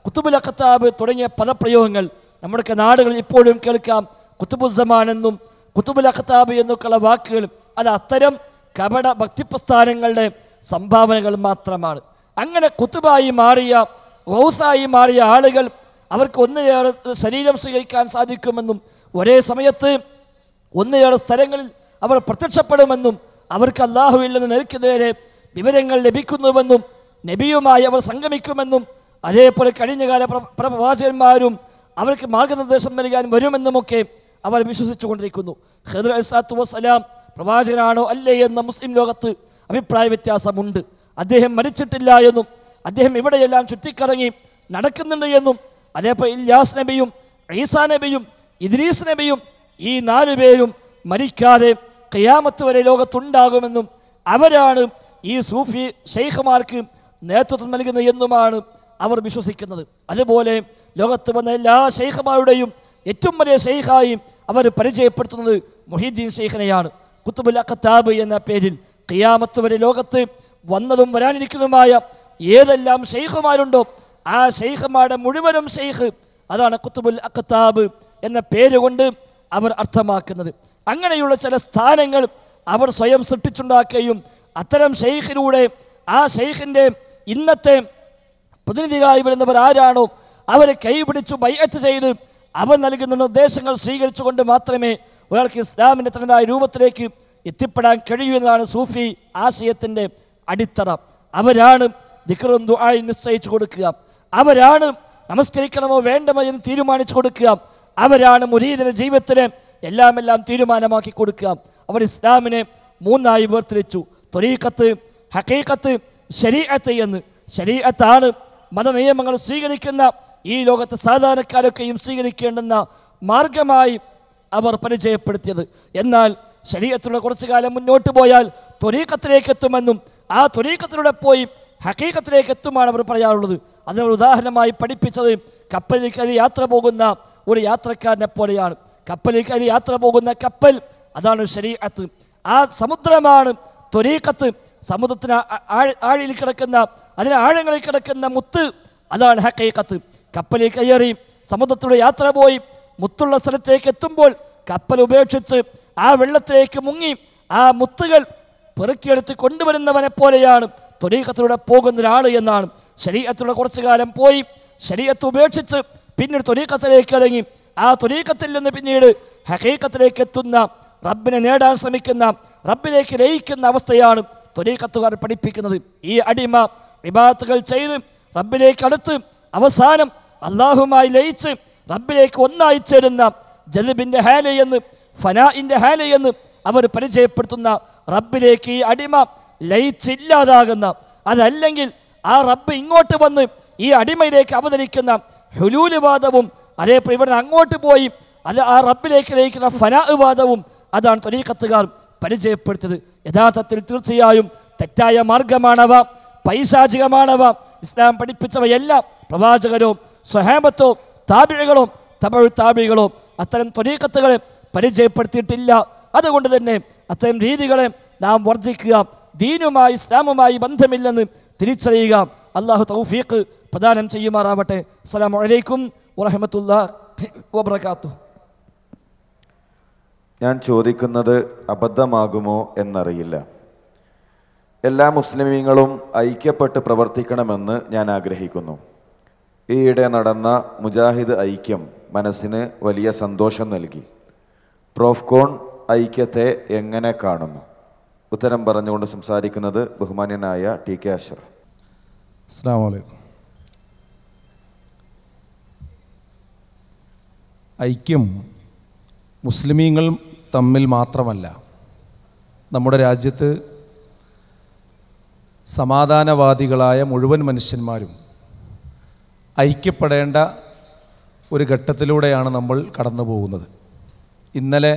[SPEAKER 2] കുത്തുബുൽ അഖ്താബ് തുടങ്ങിയ പദപ്രയോഗങ്ങൾ നമ്മുടെ നാടുകളിൽ ഇപ്പോഴും കേൾക്കാം. കുത്തുബുസ്സമാൻ എന്നും കുത്തുബുൽ അഖ്താബ് എന്നൊക്കെയുള്ള വാക്കുകൾ അത് അത്തരം കപട ഭക്തിപ്രസ്ഥാനങ്ങളുടെ സംഭാവനകൾ മാത്രമാണ്. അങ്ങനെ കുത്തുബായി മാറിയ, ഗൗസായി മാറിയ ആളുകൾ അവർക്ക് ഒന്നിലേറെ ശരീരം സ്വീകരിക്കാൻ സാധിക്കുമെന്നും ഒരേ സമയത്ത് ഒന്നിലേറെ സ്ഥലങ്ങളിൽ അവർ പ്രത്യക്ഷപ്പെടുമെന്നും അവർക്ക് അള്ളാഹുവിൽ നിന്ന് നേർക്കുനേരെ വിവരങ്ങൾ ലഭിക്കുന്നുവെന്നും നബിയുമായി അവർ സംഗമിക്കുമെന്നും അതേപോലെ കഴിഞ്ഞകാല പ്രവാചകന്മാരും അവർക്ക് മാർഗനിർദ്ദേശം നൽകാൻ വരുമെന്നുമൊക്കെ അവർ വിശ്വസിച്ചു കൊണ്ടിരിക്കുന്നു. ഖിദ്ർ അലൈഹിസ്സലാത്തു വസ്സലാം പ്രവാചകനാണോ അല്ലേ എന്ന മുസ്ലിം ലോകത്ത് അഭിപ്രായ വ്യത്യാസമുണ്ട്. അദ്ദേഹം മരിച്ചിട്ടില്ല എന്നും അദ്ദേഹം ഇവിടെയെല്ലാം ചുറ്റിക്കറങ്ങി നടക്കുന്നുണ്ട് എന്നും അതേപോലെ ഇല്യാസ് നബിയും ഈസാ നബിയും ഇദ്രീസ് നബിയും ഈ 4 പേരും മരിക്കാതെ ഖിയാമത്ത് വരെ ലോകത്തുണ്ടാകുമെന്നും അവരാണ് ഈ സൂഫി ഷെയ്ഖുമാർക്ക് നേതൃത്വം നൽകുന്നത് എന്നുമാണ് അവർ വിശ്വസിക്കുന്നത്. അതുപോലെ ലോകത്ത് വന്ന എല്ലാ ഷെയ്ഖുമാരുടെയും ഏറ്റവും വലിയ ഷെയ്ഖായി അവർ പരിചയപ്പെടുത്തുന്നത് മുഹീദ്ദീൻ ഷെയ്ഖിനെയാണ്. കുത്തുബുൽ അഖ്താബ് എന്ന പേരിൽ ഖിയാമത്ത് വരെ ലോകത്ത് വന്നതും വരാനിരിക്കുന്നതുമായ ഏതെല്ലാം ഷെയ്ഖുമാരുണ്ടോ ആ ഷെയ്ഖുമാരുടെ മുഴുവനും ഷെയ്ഖ്, അതാണ് കുത്തുബുൽ അഖ്താബ് എന്ന പേരുകൊണ്ട് അവർ അർത്ഥമാക്കുന്നത്. അങ്ങനെയുള്ള ചില സ്ഥാനങ്ങൾ അവർ സ്വയം സൃഷ്ടിച്ചുണ്ടാക്കുകയും അത്തരം ഷെയ്ഖിലൂടെ ആ ഷെയ്ഖിൻ്റെ ഇന്നത്തെ പ്രതിനിധികളായി വരുന്നവർ ആരാണോ അവരെ കൈപിടിച്ചു ബൈഅത്ത് ചെയ്ത് അവർ നൽകുന്ന നിർദ്ദേശങ്ങൾ സ്വീകരിച്ചുകൊണ്ട് മാത്രമേ ഒരാൾക്ക് ഇസ്ലാമിൻ്റെ തനതായ രൂപത്തിലേക്ക് എത്തിപ്പെടാൻ കഴിയൂ എന്നതാണ് സൂഫി ആശയത്തിൻ്റെ അടിത്തറ. അവരാണ് ദിക്റും ദുആയും നിശ്ചയിച്ചു കൊടുക്കുക, അവരാണ് നമസ്കരിക്കണമോ വേണ്ടമോ എന്ന് തീരുമാനിച്ചു കൊടുക്കുക, അവരാണ് മുരീദിന്റെ ജീവിതത്തിന് എല്ലാം തീരുമാനമാക്കി കൊടുക്കുക. അവർ ഇസ്ലാമിനെ 3ആയി വേർതിരിച്ചു: ത്വരീഖത്ത്, ഹഖീഖത്ത്, ശരീഅത്ത് എന്ന്. ശരീഅത്താണ് മതനിയമങ്ങൾ സ്വീകരിക്കുന്ന ഈ ലോകത്ത് സാധാരണക്കാരൊക്കെയും സ്വീകരിക്കേണ്ടുന്ന മാർഗമായി അവർ പരിചയപ്പെടുത്തിയത്. എന്നാൽ ശരീഅത്തിലൂടെ കുറച്ചു കാലം മുന്നോട്ട് പോയാൽ ത്വരീഖത്തിലേക്ക് എത്തുമെന്നും ആ ത്വരീഖത്തിലൂടെ പോയി ഹഖീഖത്തിലേക്ക് എത്തുമാണ് അവർ പറയാറുള്ളത്. അതിനൊരു ഉദാഹരണമായി പഠിപ്പിച്ചത് കപ്പലിൽ കയറി യാത്ര പോകുന്ന ഒരു യാത്രക്കാരനെ പോലെയാണ്. കപ്പലിൽ കയറി യാത്ര പോകുന്ന കപ്പൽ, അതാണ് ശരീഅത്ത്. ആ സമുദ്രമാണ് ത്വരീഖത്ത്. സമുദ്രത്തിന് ആഴിയിൽ കിടക്കുന്ന, അതിന് ആഴങ്ങളിൽ കിടക്കുന്ന മുത്ത്, അതാണ് ഹഖീഖത്ത്. കപ്പലിൽ കയറി സമുദ്രത്തിലൂടെ യാത്ര പോയി മുത്തുള്ള സ്ഥലത്തേക്ക് എത്തുമ്പോൾ കപ്പൽ ഉപേക്ഷിച്ച് ആ വെള്ളത്തിലേക്ക് മുങ്ങി ആ മുത്തുകൾ പെറുക്കിയെടുത്ത് കൊണ്ടുവരുന്നവനെ പോലെയാണ് ത്വരീഖത്തിലൂടെ പോകുന്ന ഒരാൾ എന്നാണ്. ശരീഅത്തിലൂടെ കുറച്ചു കാലം പോയി ശരീഅത്ത് ഉപേക്ഷിച്ച് പിന്നീട് ത്വരീഖത്തിലേക്ക് ഇറങ്ങി ആ ത്വരീഖത്തിൽ നിന്ന് പിന്നീട് ഹഖീഖത്തിലേക്ക് എത്തുന്ന, റബ്ബിനെ നേടാൻ ശ്രമിക്കുന്ന, റബ്ബിലേക്ക് ലയിക്കുന്ന അവസ്ഥയാണ് ത്വരീഖത്തുകാർ പഠിപ്പിക്കുന്നത്. ഈ അടിമ ഇബാദത്തുകൾ ചെയ്ത് റബ്ബിലേക്ക് അടുത്ത് അവസാനം അള്ളാഹുമായി ലയിച്ച് റബ്ബിലേക്ക് ഒന്നായി ചേരുന്ന ജദ്ബിൻ്റെ ഹാലയെന്ന്, ഫനാഇൻ്റെ ഹാലയെന്ന് അവർ പരിചയപ്പെടുത്തുന്ന റബ്ബിലേക്ക് ഈ അടിമ ലയിച്ചില്ലാതാകുന്ന, അതല്ലെങ്കിൽ ആ റബ്ബ് ഇങ്ങോട്ട് വന്ന് ഈ അടിമയിലേക്ക് അവതരിക്കുന്ന ഹുലൂലുവാദവും, അതേപോലെ ഇവിടെ അങ്ങോട്ട് പോയി അത് ആ റബ്ബിലേക്ക് ലയിക്കുന്ന ഫനാഅ്വാദവും അതാണ് ത്വരീഖത്തുകാർ പരിചയപ്പെടുത്തിയത്. യഥാർത്ഥത്തിൽ തീർച്ചയായും തെറ്റായ മാർഗമാണവ, പൈശാചികമാണവ. ഇസ്ലാം പഠിപ്പിച്ചവയെല്ലാം പ്രവാചകരോ സ്വഹാബത്തോ താബിഇകളോ തബഉ താബിഇകളോ അത്തരം ത്വരീഖത്തുകളെ പരിചയപ്പെടുത്തിയിട്ടില്ല. അതുകൊണ്ട് തന്നെ അത്തരം രീതികളെ നാം വർജിക്കുക, ദീനുമായി ഇസ്ലാമുമായി ബന്ധമില്ലെന്ന് തിരിച്ചറിയുക. അള്ളാഹു തൗഫീഖ് പ്രദാനം ചെയ്യുമാറാവട്ടെ. അസ്സലാമു അലൈക്കും വറഹ്മത്തുള്ളാഹി വബറകാതുഹു.
[SPEAKER 3] ഞാൻ ചോദിക്കുന്നത് അബദ്ധമാകുമോ എന്നറിയില്ല. എല്ലാ മുസ്ലിമീങ്ങളും ഐക്യപ്പെട്ട് പ്രവർത്തിക്കണമെന്ന് ഞാൻ ആഗ്രഹിക്കുന്നു. ഈയിടെ നടന്ന മുജാഹിദ് ഐക്യം മനസ്സിന് വലിയ സന്തോഷം നൽകി. പ്രോഫ്കോൺ ഐക്യത്തെ എങ്ങനെ കാണുന്നു? ഉത്തരം പറഞ്ഞുകൊണ്ട് സംസാരിക്കുന്നത് ബഹുമാന്യനായ ടി കെ അഷ്റഫ്.
[SPEAKER 7] അസ്സലാമു അലൈക്കും. ഐക്യം മുസ്ലിമീങ്ങൾ തമ്മിൽ മാത്രമല്ല, നമ്മുടെ രാജ്യത്ത് സമാധാനവാദികളായ മുഴുവൻ മനുഷ്യന്മാരും ഐക്യപ്പെടേണ്ട ഒരു ഘട്ടത്തിലൂടെയാണ് നമ്മൾ കടന്നു പോകുന്നത്. ഇന്നലെ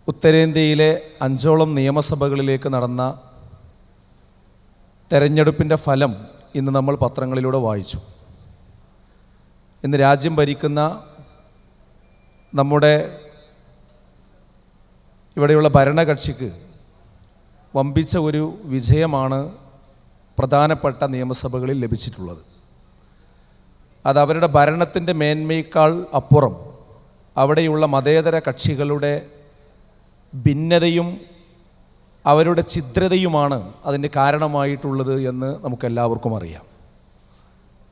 [SPEAKER 7] ഉത്തരേന്ത്യയിലെ 5ഓളം നിയമസഭകളിലേക്ക് നടന്ന തെരഞ്ഞെടുപ്പിൻ്റെ ഫലം ഇന്ന് നമ്മൾ പത്രങ്ങളിലൂടെ വായിച്ചു. ഇന്ന് രാജ്യം ഭരിക്കുന്ന നമ്മുടെ ഇവിടെയുള്ള ഭരണകക്ഷിക്ക് വമ്പിച്ച ഒരു വിജയമാണ് പ്രധാനപ്പെട്ട നിയമസഭകളിൽ ലഭിച്ചിട്ടുള്ളത്. അത് അവരുടെ ഭരണത്തിൻ്റെ മേന്മയേക്കാൾ അപ്പുറം അവിടെയുള്ള മതേതര കക്ഷികളുടെ ഭിന്നതയും അവരുടെ ഛിദ്രതയുമാണ് അതിന് കാരണമായിട്ടുള്ളത് എന്ന് നമുക്കെല്ലാവർക്കും അറിയാം.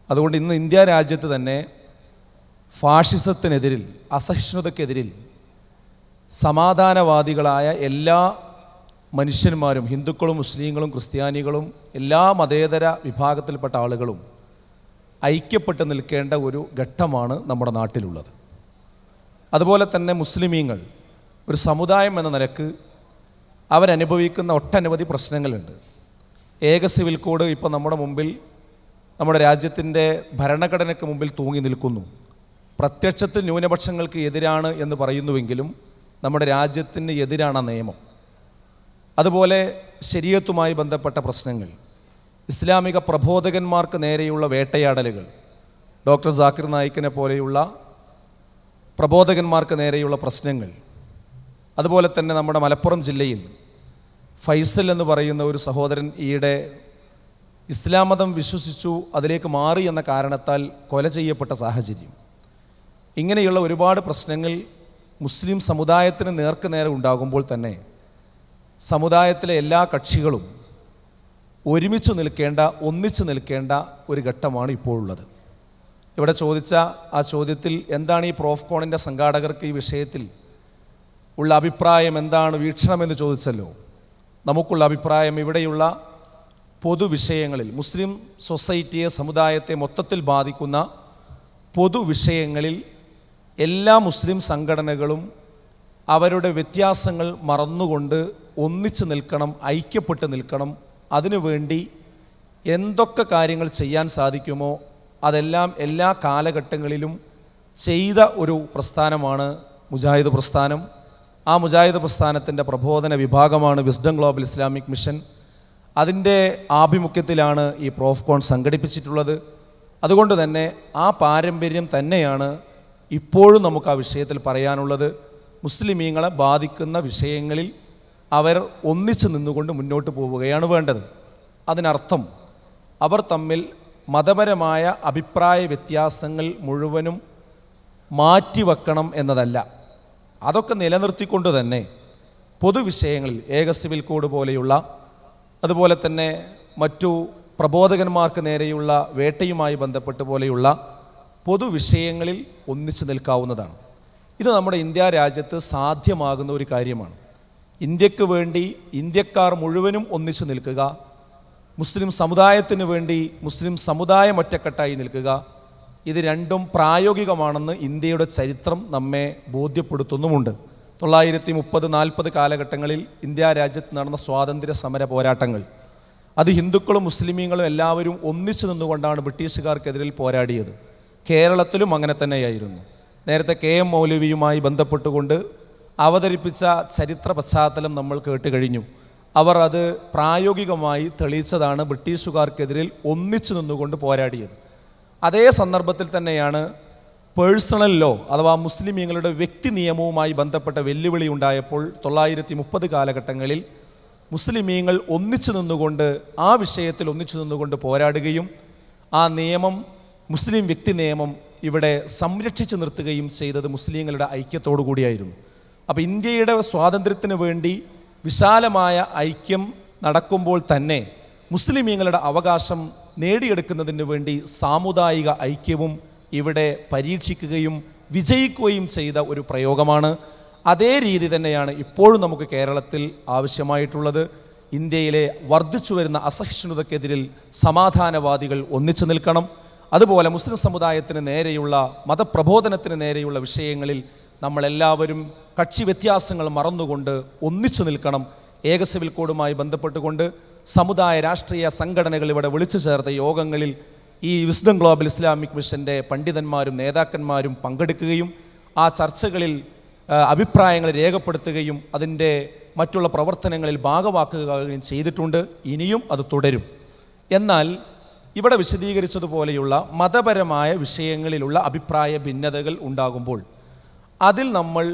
[SPEAKER 7] അതുകൊണ്ട് ഇന്ന് ഇന്ത്യ രാജ്യത്ത് തന്നെ ഫാഷിസത്തിനെതിരിൽ, അസഹിഷ്ണുതയ്ക്കെതിരിൽ സമാധാനവാദികളായ എല്ലാ മനുഷ്യന്മാരും, ഹിന്ദുക്കളും മുസ്ലിങ്ങളും ക്രിസ്ത്യാനികളും എല്ലാ മതേതര വിഭാഗത്തിൽപ്പെട്ട ആളുകളും ഐക്യപ്പെട്ട് നിൽക്കേണ്ട ഒരു ഘട്ടമാണ് നമ്മുടെ നാട്ടിലുള്ളത്. അതുപോലെ തന്നെ മുസ്ലിമീങ്ങൾ ഒരു സമുദായം എന്ന നിലക്ക് അവരനുഭവിക്കുന്ന ഒട്ടനവധി പ്രശ്നങ്ങളുണ്ട്. ഏക സിവിൽ കോഡ് ഇപ്പോൾ നമ്മുടെ മുമ്പിൽ, നമ്മുടെ രാജ്യത്തിൻ്റെ ഭരണഘടനയ്ക്ക് മുമ്പിൽ തൂങ്ങി നിൽക്കുന്നു. പ്രത്യക്ഷത്തിൽ ന്യൂനപക്ഷങ്ങൾക്ക് എതിരാണ് എന്ന് പറയുന്നുവെങ്കിലും നമ്മുടെ രാജ്യത്തിന് എതിരാണ് ആ നിയമം. അതുപോലെ ശരീഅത്തുമായി ബന്ധപ്പെട്ട പ്രശ്നങ്ങൾ, ഇസ്ലാമിക പ്രബോധകന്മാർക്ക് നേരെയുള്ള വേട്ടയാടലുകൾ, ഡോക്ടർ സാക്കിർ നായിക്കിനെ പോലെയുള്ള പ്രബോധകന്മാർക്ക് നേരെയുള്ള പ്രശ്നങ്ങൾ, അതുപോലെ തന്നെ നമ്മുടെ മലപ്പുറം ജില്ലയിൽ ഫൈസൽ എന്ന് പറയുന്ന ഒരു സഹോദരൻ ഈയിടെ ഇസ്ലാം മതം വിശ്വസിച്ചു അതിലേക്ക് മാറി എന്ന കാരണത്താൽ കൊല ചെയ്യപ്പെട്ട സാഹചര്യം, ഇങ്ങനെയുള്ള ഒരുപാട് പ്രശ്നങ്ങൾ മുസ്ലിം സമുദായത്തിന് നേർക്കുനേരെ ഉണ്ടാകുമ്പോൾ തന്നെ സമുദായത്തിലെ എല്ലാ കക്ഷികളും ഒരുമിച്ച് നിൽക്കേണ്ട, ഒന്നിച്ച് നിൽക്കേണ്ട ഒരു ഘട്ടമാണ് ഇപ്പോഴുള്ളത്. ഇവിടെ ചോദിച്ച ആ ചോദ്യത്തിൽ എന്താണ് ഈ പ്രോഫ്കോണിൻ്റെ സംഘാടകർക്ക് ഈ വിഷയത്തിൽ ഉള്ള അഭിപ്രായം, എന്താണ് വീക്ഷണമെന്ന് ചോദിച്ചല്ലോ. നമുക്കുള്ള അഭിപ്രായം ഇവിടെയുള്ള പൊതുവിഷയങ്ങളിൽ, മുസ്ലിം സൊസൈറ്റിയെ, സമുദായത്തെ മൊത്തത്തിൽ ബാധിക്കുന്ന പൊതുവിഷയങ്ങളിൽ എല്ലാ മുസ്ലിം സംഘടനകളും അവരുടെ വ്യത്യാസങ്ങൾ മറന്നുകൊണ്ട് ഒന്നിച്ച് നിൽക്കണം, ഐക്യപ്പെട്ട് നിൽക്കണം. അതിനുവേണ്ടി എന്തൊക്കെ കാര്യങ്ങൾ ചെയ്യാൻ സാധിക്കുമോ അതെല്ലാം എല്ലാ കാലഘട്ടങ്ങളിലും ചെയ്ത ഒരു പ്രസ്ഥാനമാണ് മുജാഹിദ് പ്രസ്ഥാനം. ആ മുജാഹിദ് പ്രസ്ഥാനത്തിൻ്റെ പ്രബോധന വിഭാഗമാണ് വിസ്ഡം ഗ്ലോബൽ ഇസ്ലാമിക് മിഷൻ. അതിൻ്റെ ആഭിമുഖ്യത്തിലാണ് ഈ പ്രോഫ്കോൺ സംഘടിപ്പിച്ചിട്ടുള്ളത്. അതുകൊണ്ട് തന്നെ ആ പാരമ്പര്യം തന്നെയാണ് ഇപ്പോഴും നമുക്ക് ആ വിഷയത്തിൽ പറയാനുള്ളത്. മുസ്ലിമീങ്ങളെ ബാധിക്കുന്ന വിഷയങ്ങളിൽ അവർ ഒന്നിച്ചു നിന്നുകൊണ്ട് മുന്നോട്ട് പോവുകയാണ് വേണ്ടത്. അതിനർത്ഥം അവർ തമ്മിൽ മതപരമായ അഭിപ്രായ വ്യത്യാസങ്ങൾ മുഴുവനും മാറ്റിവെക്കണം എന്നതല്ല. അതൊക്കെ നിലനിർത്തിക്കൊണ്ട് തന്നെ പൊതുവിഷയങ്ങളിൽ ഏക സിവിൽ കോഡ് പോലെയുള്ള, അതുപോലെ തന്നെ മറ്റു പ്രബോധകന്മാർക്ക് നേരെയുള്ള വേട്ടയുമായി ബന്ധപ്പെട്ട് പോലെയുള്ള പൊതുവിഷയങ്ങളിൽ ഒന്നിച്ചു നിൽക്കാവുന്നതാണ്. ഇത് നമ്മുടെ ഇന്ത്യ രാജ്യത്ത് സാധ്യമാകുന്ന ഒരു കാര്യമാണ്. ഇന്ത്യക്ക് വേണ്ടി ഇന്ത്യക്കാർ മുഴുവനും ഒന്നിച്ചു നിൽക്കുക, മുസ്ലിം സമുദായത്തിന് വേണ്ടി മുസ്ലിം സമുദായം ഒറ്റക്കെട്ടായി നിൽക്കുക, ഇത് രണ്ടും പ്രായോഗികമാണെന്ന് ഇന്ത്യയുടെ ചരിത്രം നമ്മെ ബോധ്യപ്പെടുത്തുന്നുമുണ്ട്. 1930-40 കാലഘട്ടങ്ങളിൽ ഇന്ത്യ രാജ്യത്ത് നടന്ന സ്വാതന്ത്ര്യ സമര പോരാട്ടങ്ങൾ, അത് ഹിന്ദുക്കളും മുസ്ലിമീങ്ങളും എല്ലാവരും ഒന്നിച്ചു നിന്നുകൊണ്ടാണ് ബ്രിട്ടീഷുകാർക്കെതിരിൽ പോരാടിയത്. കേരളത്തിലും അങ്ങനെ തന്നെയായിരുന്നു. നേരത്തെ KM മൗലവിയുമായി ബന്ധപ്പെട്ടുകൊണ്ട് അവതരിപ്പിച്ച ചരിത്ര പശ്ചാത്തലം നമ്മൾ കേട്ട് കഴിഞ്ഞു. അവർ അത് പ്രായോഗികമായി തെളിയിച്ചതാണ് ബ്രിട്ടീഷുകാർക്കെതിരിൽ ഒന്നിച്ചു നിന്നുകൊണ്ട് പോരാടിയത്. അതേ സന്ദർഭത്തിൽ തന്നെയാണ് പേഴ്സണൽ ലോ അഥവാ മുസ്ലിമീങ്ങളുടെ വ്യക്തി നിയമവുമായി ബന്ധപ്പെട്ട വെല്ലുവിളി ഉണ്ടായപ്പോൾ 1930 കാലഘട്ടങ്ങളിൽ മുസ്ലിമീങ്ങൾ ഒന്നിച്ചു നിന്നുകൊണ്ട് ആ വിഷയത്തിൽ ഒന്നിച്ചു നിന്നുകൊണ്ട് പോരാടുകയും ആ നിയമം, മുസ്ലിം വ്യക്തി നിയമം ഇവിടെ സംരക്ഷിച്ചു നിർത്തുകയും ചെയ്തത് മുസ്ലിങ്ങളുടെ ഐക്യത്തോടു കൂടിയായിരുന്നു. അപ്പോൾ ഇന്ത്യയുടെ സ്വാതന്ത്ര്യത്തിന് വേണ്ടി വിശാലമായ ഐക്യം നടക്കുമ്പോൾ തന്നെ മുസ്ലിമീങ്ങളുടെ അവകാശം നേടിയെടുക്കുന്നതിന് വേണ്ടി സാമുദായിക ഐക്യവും ഇവിടെ പരീക്ഷിക്കുകയും വിജയിക്കുകയും ചെയ്ത ഒരു പ്രയോഗമാണ്. അതേ രീതി തന്നെയാണ് ഇപ്പോഴും നമുക്ക് കേരളത്തിൽ ആവശ്യമായിട്ടുള്ളത്. ഇന്ത്യയിലെ വർദ്ധിച്ചു വരുന്ന അസഹിഷ്ണുതയ്ക്കെതിരിൽ സമാധാനവാദികൾ ഒന്നിച്ചു നിൽക്കണം. അതുപോലെ മുസ്ലിം സമുദായത്തിന് നേരെയുള്ള മതപ്രബോധനത്തിന് നേരെയുള്ള വിഷയങ്ങളിൽ നമ്മളെല്ലാവരും കക്ഷി വ്യത്യാസങ്ങൾ മറന്നുകൊണ്ട് ഒന്നിച്ചു നിൽക്കണം. ഏക സിവിൽ കോഡുമായി ബന്ധപ്പെട്ടുകൊണ്ട് സമുദായ രാഷ്ട്രീയ സംഘടനകൾ ഇവിടെ വിളിച്ചു ചേർത്ത യോഗങ്ങളിൽ ഈ വിസ്ഡം ഗ്ലോബൽ ഇസ്ലാമിക് മിഷൻ്റെ പണ്ഡിതന്മാരും നേതാക്കന്മാരും പങ്കെടുക്കുകയും ആ ചർച്ചകളിൽ അഭിപ്രായങ്ങൾ രേഖപ്പെടുത്തുകയും അതിൻ്റെ മറ്റുള്ള പ്രവർത്തനങ്ങളിൽ ഭാഗമാക്കുകയും ചെയ്തിട്ടുണ്ട്. ഇനിയും അത് തുടരും. എന്നാൽ ഇവിടെ വിശദീകരിച്ചതുപോലെയുള്ള മതപരമായ വിഷയങ്ങളിലുള്ള അഭിപ്രായ ഭിന്നതകൾ ഉണ്ടാകുമ്പോൾ അതിൽ നമ്മൾ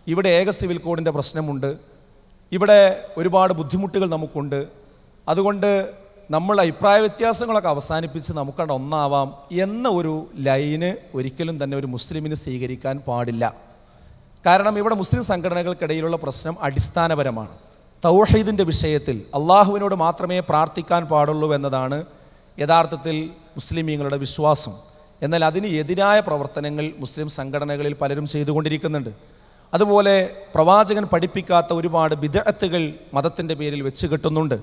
[SPEAKER 7] ഇവിടെ ഏക സിവിൽ കോഡിൻ്റെ പ്രശ്നമുണ്ട്, ഇവിടെ ഒരുപാട് ബുദ്ധിമുട്ടുകൾ നമുക്കുണ്ട്, അതുകൊണ്ട് നമ്മൾ അഭിപ്രായ വ്യത്യാസങ്ങളൊക്കെ അവസാനിപ്പിച്ച് നമുക്കവിടെ ഒന്നാവാം എന്ന ഒരു ലൈന് ഒരിക്കലും തന്നെ ഒരു മുസ്ലിമിന് സ്വീകരിക്കാൻ പാടില്ല. കാരണം ഇവിടെ മുസ്ലിം സംഘടനകൾക്കിടയിലുള്ള പ്രശ്നം അടിസ്ഥാനപരമാണ്. തൗഹീദിൻ്റെ വിഷയത്തിൽ അള്ളാഹുവിനോട് മാത്രമേ പ്രാർത്ഥിക്കാൻ പാടുള്ളൂ എന്നതാണ് യഥാർത്ഥത്തിൽ മുസ്ലിമീങ്ങളുടെ വിശ്വാസം. എന്നാൽ അതിന് എതിരായ പ്രവർത്തനങ്ങൾ മുസ്ലിം സംഘടനകളിൽ പലരും ചെയ്തുകൊണ്ടിരിക്കുന്നുണ്ട്. അതുപോലെ പ്രവാചകൻ പഠിപ്പിക്കാത്ത ഒരുപാട് ബിദ്അത്തുകൾ മതത്തിൻ്റെ പേരിൽ വെച്ച് കെട്ടുന്നുണ്ട്.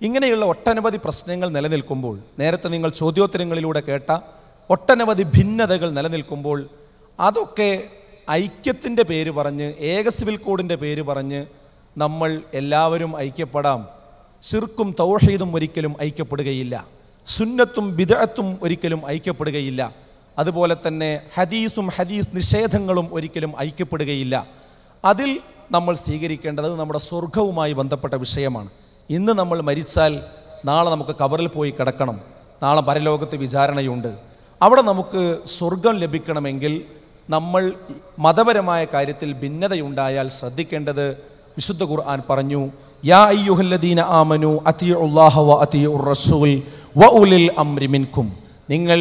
[SPEAKER 7] ഇങ്ങനെയുള്ള ഒട്ടനവധി പ്രശ്നങ്ങൾ നിലനിൽക്കുമ്പോൾ, നേരത്തെ നിങ്ങൾ ചോദ്യോത്തരങ്ങളിലൂടെ കേട്ട ഒട്ടനവധി ഭിന്നതകൾ നിലനിൽക്കുമ്പോൾ അതൊക്കെ ഐക്യത്തിൻ്റെ പേര് പറഞ്ഞ്, ഏക സിവിൽ കോഡിൻ്റെ പേര് പറഞ്ഞ് നമ്മൾ എല്ലാവരും ഐക്യപ്പെടാം. ശിർക്കും തൗഹീദും ഒരിക്കലും ഐക്യപ്പെടുകയില്ല, സുന്നത്തും ബിദ്അത്തും ഒരിക്കലും ഐക്യപ്പെടുകയില്ല, അതുപോലെ തന്നെ ഹദീസും ഹദീസ് നിഷേധങ്ങളും ഒരിക്കലും ഐക്യപ്പെടുകയില്ല. അതിൽ നമ്മൾ സ്വീകരിക്കേണ്ടത് നമ്മുടെ സ്വർഗവുമായി ബന്ധപ്പെട്ട വിഷയമാണ്. ഇന്ന് നമ്മൾ മരിച്ചാൽ നാളെ നമുക്ക് ഖബറിൽ പോയി കിടക്കണം, നാളെ പരലോകത്ത് വിചാരണയുണ്ട്. അവിടെ നമുക്ക് സ്വർഗം ലഭിക്കണമെങ്കിൽ നമ്മൾ മതപരമായ കാര്യത്തിൽ ഭിന്നതയുണ്ടായാൽ ശ്രദ്ധിക്കേണ്ടത് വിശുദ്ധ ഖുർആൻ പറഞ്ഞു, യാ അയ്യുഹല്ലദീന ആമനു അത്തിയുല്ലാഹ വ അത്തിയുർ റസൂൽ വ ഉലിൽ അംരി മിൻകും. നിങ്ങൾ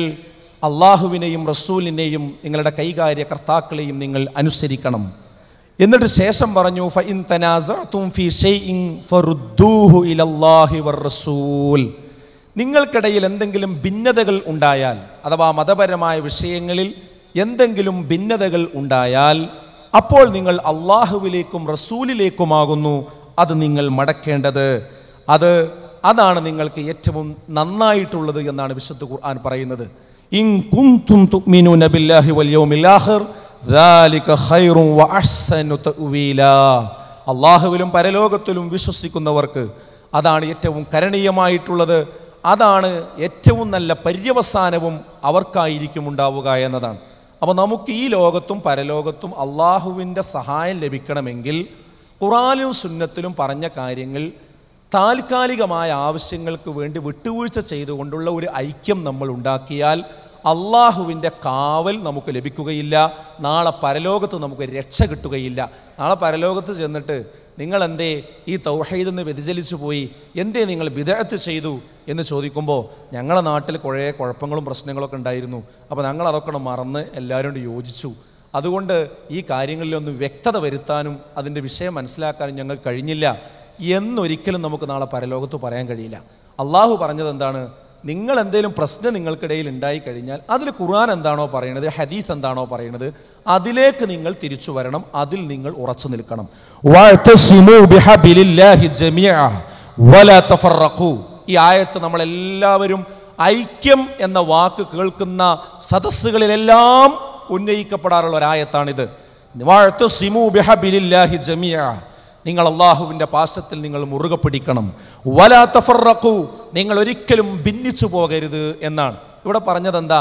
[SPEAKER 7] അള്ളാഹുവിനെയും റസൂലിനെയും നിങ്ങളുടെ കൈകാര്യകർത്താക്കളെയും നിങ്ങൾ അനുസരിക്കണം. എന്നിട്ട് ശേഷം പറഞ്ഞു, ഫഇൻ തനാസഅതും ഫീ ഷൈഇൻ ഫറുദ്ദൂഹു ഇലല്ലാഹി വർ റസൂൽ. നിങ്ങൾക്കിടയിൽ എന്തെങ്കിലും ഭിന്നതകൾ ഉണ്ടായാൽ, അഥവാ മതപരമായ വിഷയങ്ങളിൽ എന്തെങ്കിലും ഭിന്നതകൾ ഉണ്ടായാൽ, അപ്പോൾ നിങ്ങൾ അള്ളാഹുവിലേക്കും റസൂലിലേക്കുമാകുന്നു അത് നിങ്ങൾ മടക്കേണ്ടത്. അതാണ് നിങ്ങൾക്ക് ഏറ്റവും നന്നായിട്ടുള്ളത് എന്നാണ് വിശുദ്ധ ഖുർആൻ പറയുന്നത്. ഇൻ കുൻതും തുഅ്മിനൂന ബില്ലാഹി വൽ യൗമിൽ ആഖിർ ദാലിക ഖൈറുൻ വ അഹ്സനു തഅ്വീലാ. അള്ളാഹുവിലും പരലോകത്തിലും വിശ്വസിക്കുന്നവർക്ക് അതാണ് ഏറ്റവും കരണീയമായിട്ടുള്ളത്, അതാണ് ഏറ്റവും നല്ല പര്യവസാനവും അവർക്കായിരിക്കും ഉണ്ടാവുക എന്നതാണ്. അപ്പോൾ നമുക്ക് ഈ ലോകത്തും പരലോകത്തും അള്ളാഹുവിൻ്റെ സഹായം ലഭിക്കണമെങ്കിൽ ഖുർആനിലും സുന്നത്തിലും പറഞ്ഞ കാര്യങ്ങൾ താൽക്കാലികമായ ആവശ്യങ്ങൾക്ക് വേണ്ടി വിട്ടുവീഴ്ച ചെയ്തുകൊണ്ടുള്ള ഒരു ഐക്യം നമ്മൾ ഉണ്ടാക്കിയാൽ അള്ളാഹുവിൻ്റെ കാവൽ നമുക്ക് ലഭിക്കുകയില്ല, നാളെ പരലോകത്ത് നമുക്ക് രക്ഷ കിട്ടുകയില്ല. നാളെ പരലോകത്ത് ചെന്നിട്ട് നിങ്ങളെന്തേ ഈ തൗഹീദിൽ നിന്ന് വ്യതിചലിച്ചു പോയി, എന്തേ നിങ്ങൾ ബിദ്അത്ത് ചെയ്തു എന്ന് ചോദിക്കുമ്പോൾ ഞങ്ങളുടെ നാട്ടിൽ കുറേ കുഴപ്പങ്ങളും പ്രശ്നങ്ങളൊക്കെ ഉണ്ടായിരുന്നു, അപ്പോൾ ഞങ്ങൾ അതൊക്കെ മറന്ന് എല്ലാവരും യോജിച്ചു. അതുകൊണ്ട് ഈ കാര്യങ്ങളിലൊന്നും വ്യക്തത വരുത്താനും അതിൻ്റെ വിഷയം മനസ്സിലാക്കാനും ഞങ്ങൾക്ക് കഴിഞ്ഞില്ല എന്നൊരിക്കലും നമുക്ക് നാളെ പരലോകത്ത് പറയാൻ കഴിയില്ല. അള്ളാഹു പറഞ്ഞത് എന്താണ്? നിങ്ങൾ എന്തെങ്കിലും പ്രശ്നം നിങ്ങൾക്കിടയിൽ ഉണ്ടായിക്കഴിഞ്ഞാൽ അതിൽ ഖുർആൻ എന്താണോ പറയുന്നത്, ഹദീസ് എന്താണോ പറയുന്നത്, അതിലേക്ക് നിങ്ങൾ തിരിച്ചു വരണം, അതിൽ നിങ്ങൾ ഉറച്ചു നിൽക്കണം. ഈ ആയത്ത് നമ്മളെല്ലാവരും ഐക്യം എന്ന വാക്ക് കേൾക്കുന്ന സദസ്സുകളിലെല്ലാം ഉന്നയിക്കപ്പെടാറുള്ള ഒരായത്താണിത്. നിങ്ങൾ അള്ളാഹുവിൻ്റെ പാശത്തിൽ നിങ്ങൾ മുറുകെ പിടിക്കണം. വലാ തഫറഖു, നിങ്ങൾ ഒരിക്കലും ഭിന്നിച്ചു പോകരുത് എന്നാണ് ഇവിടെ പറഞ്ഞത്. എന്താ?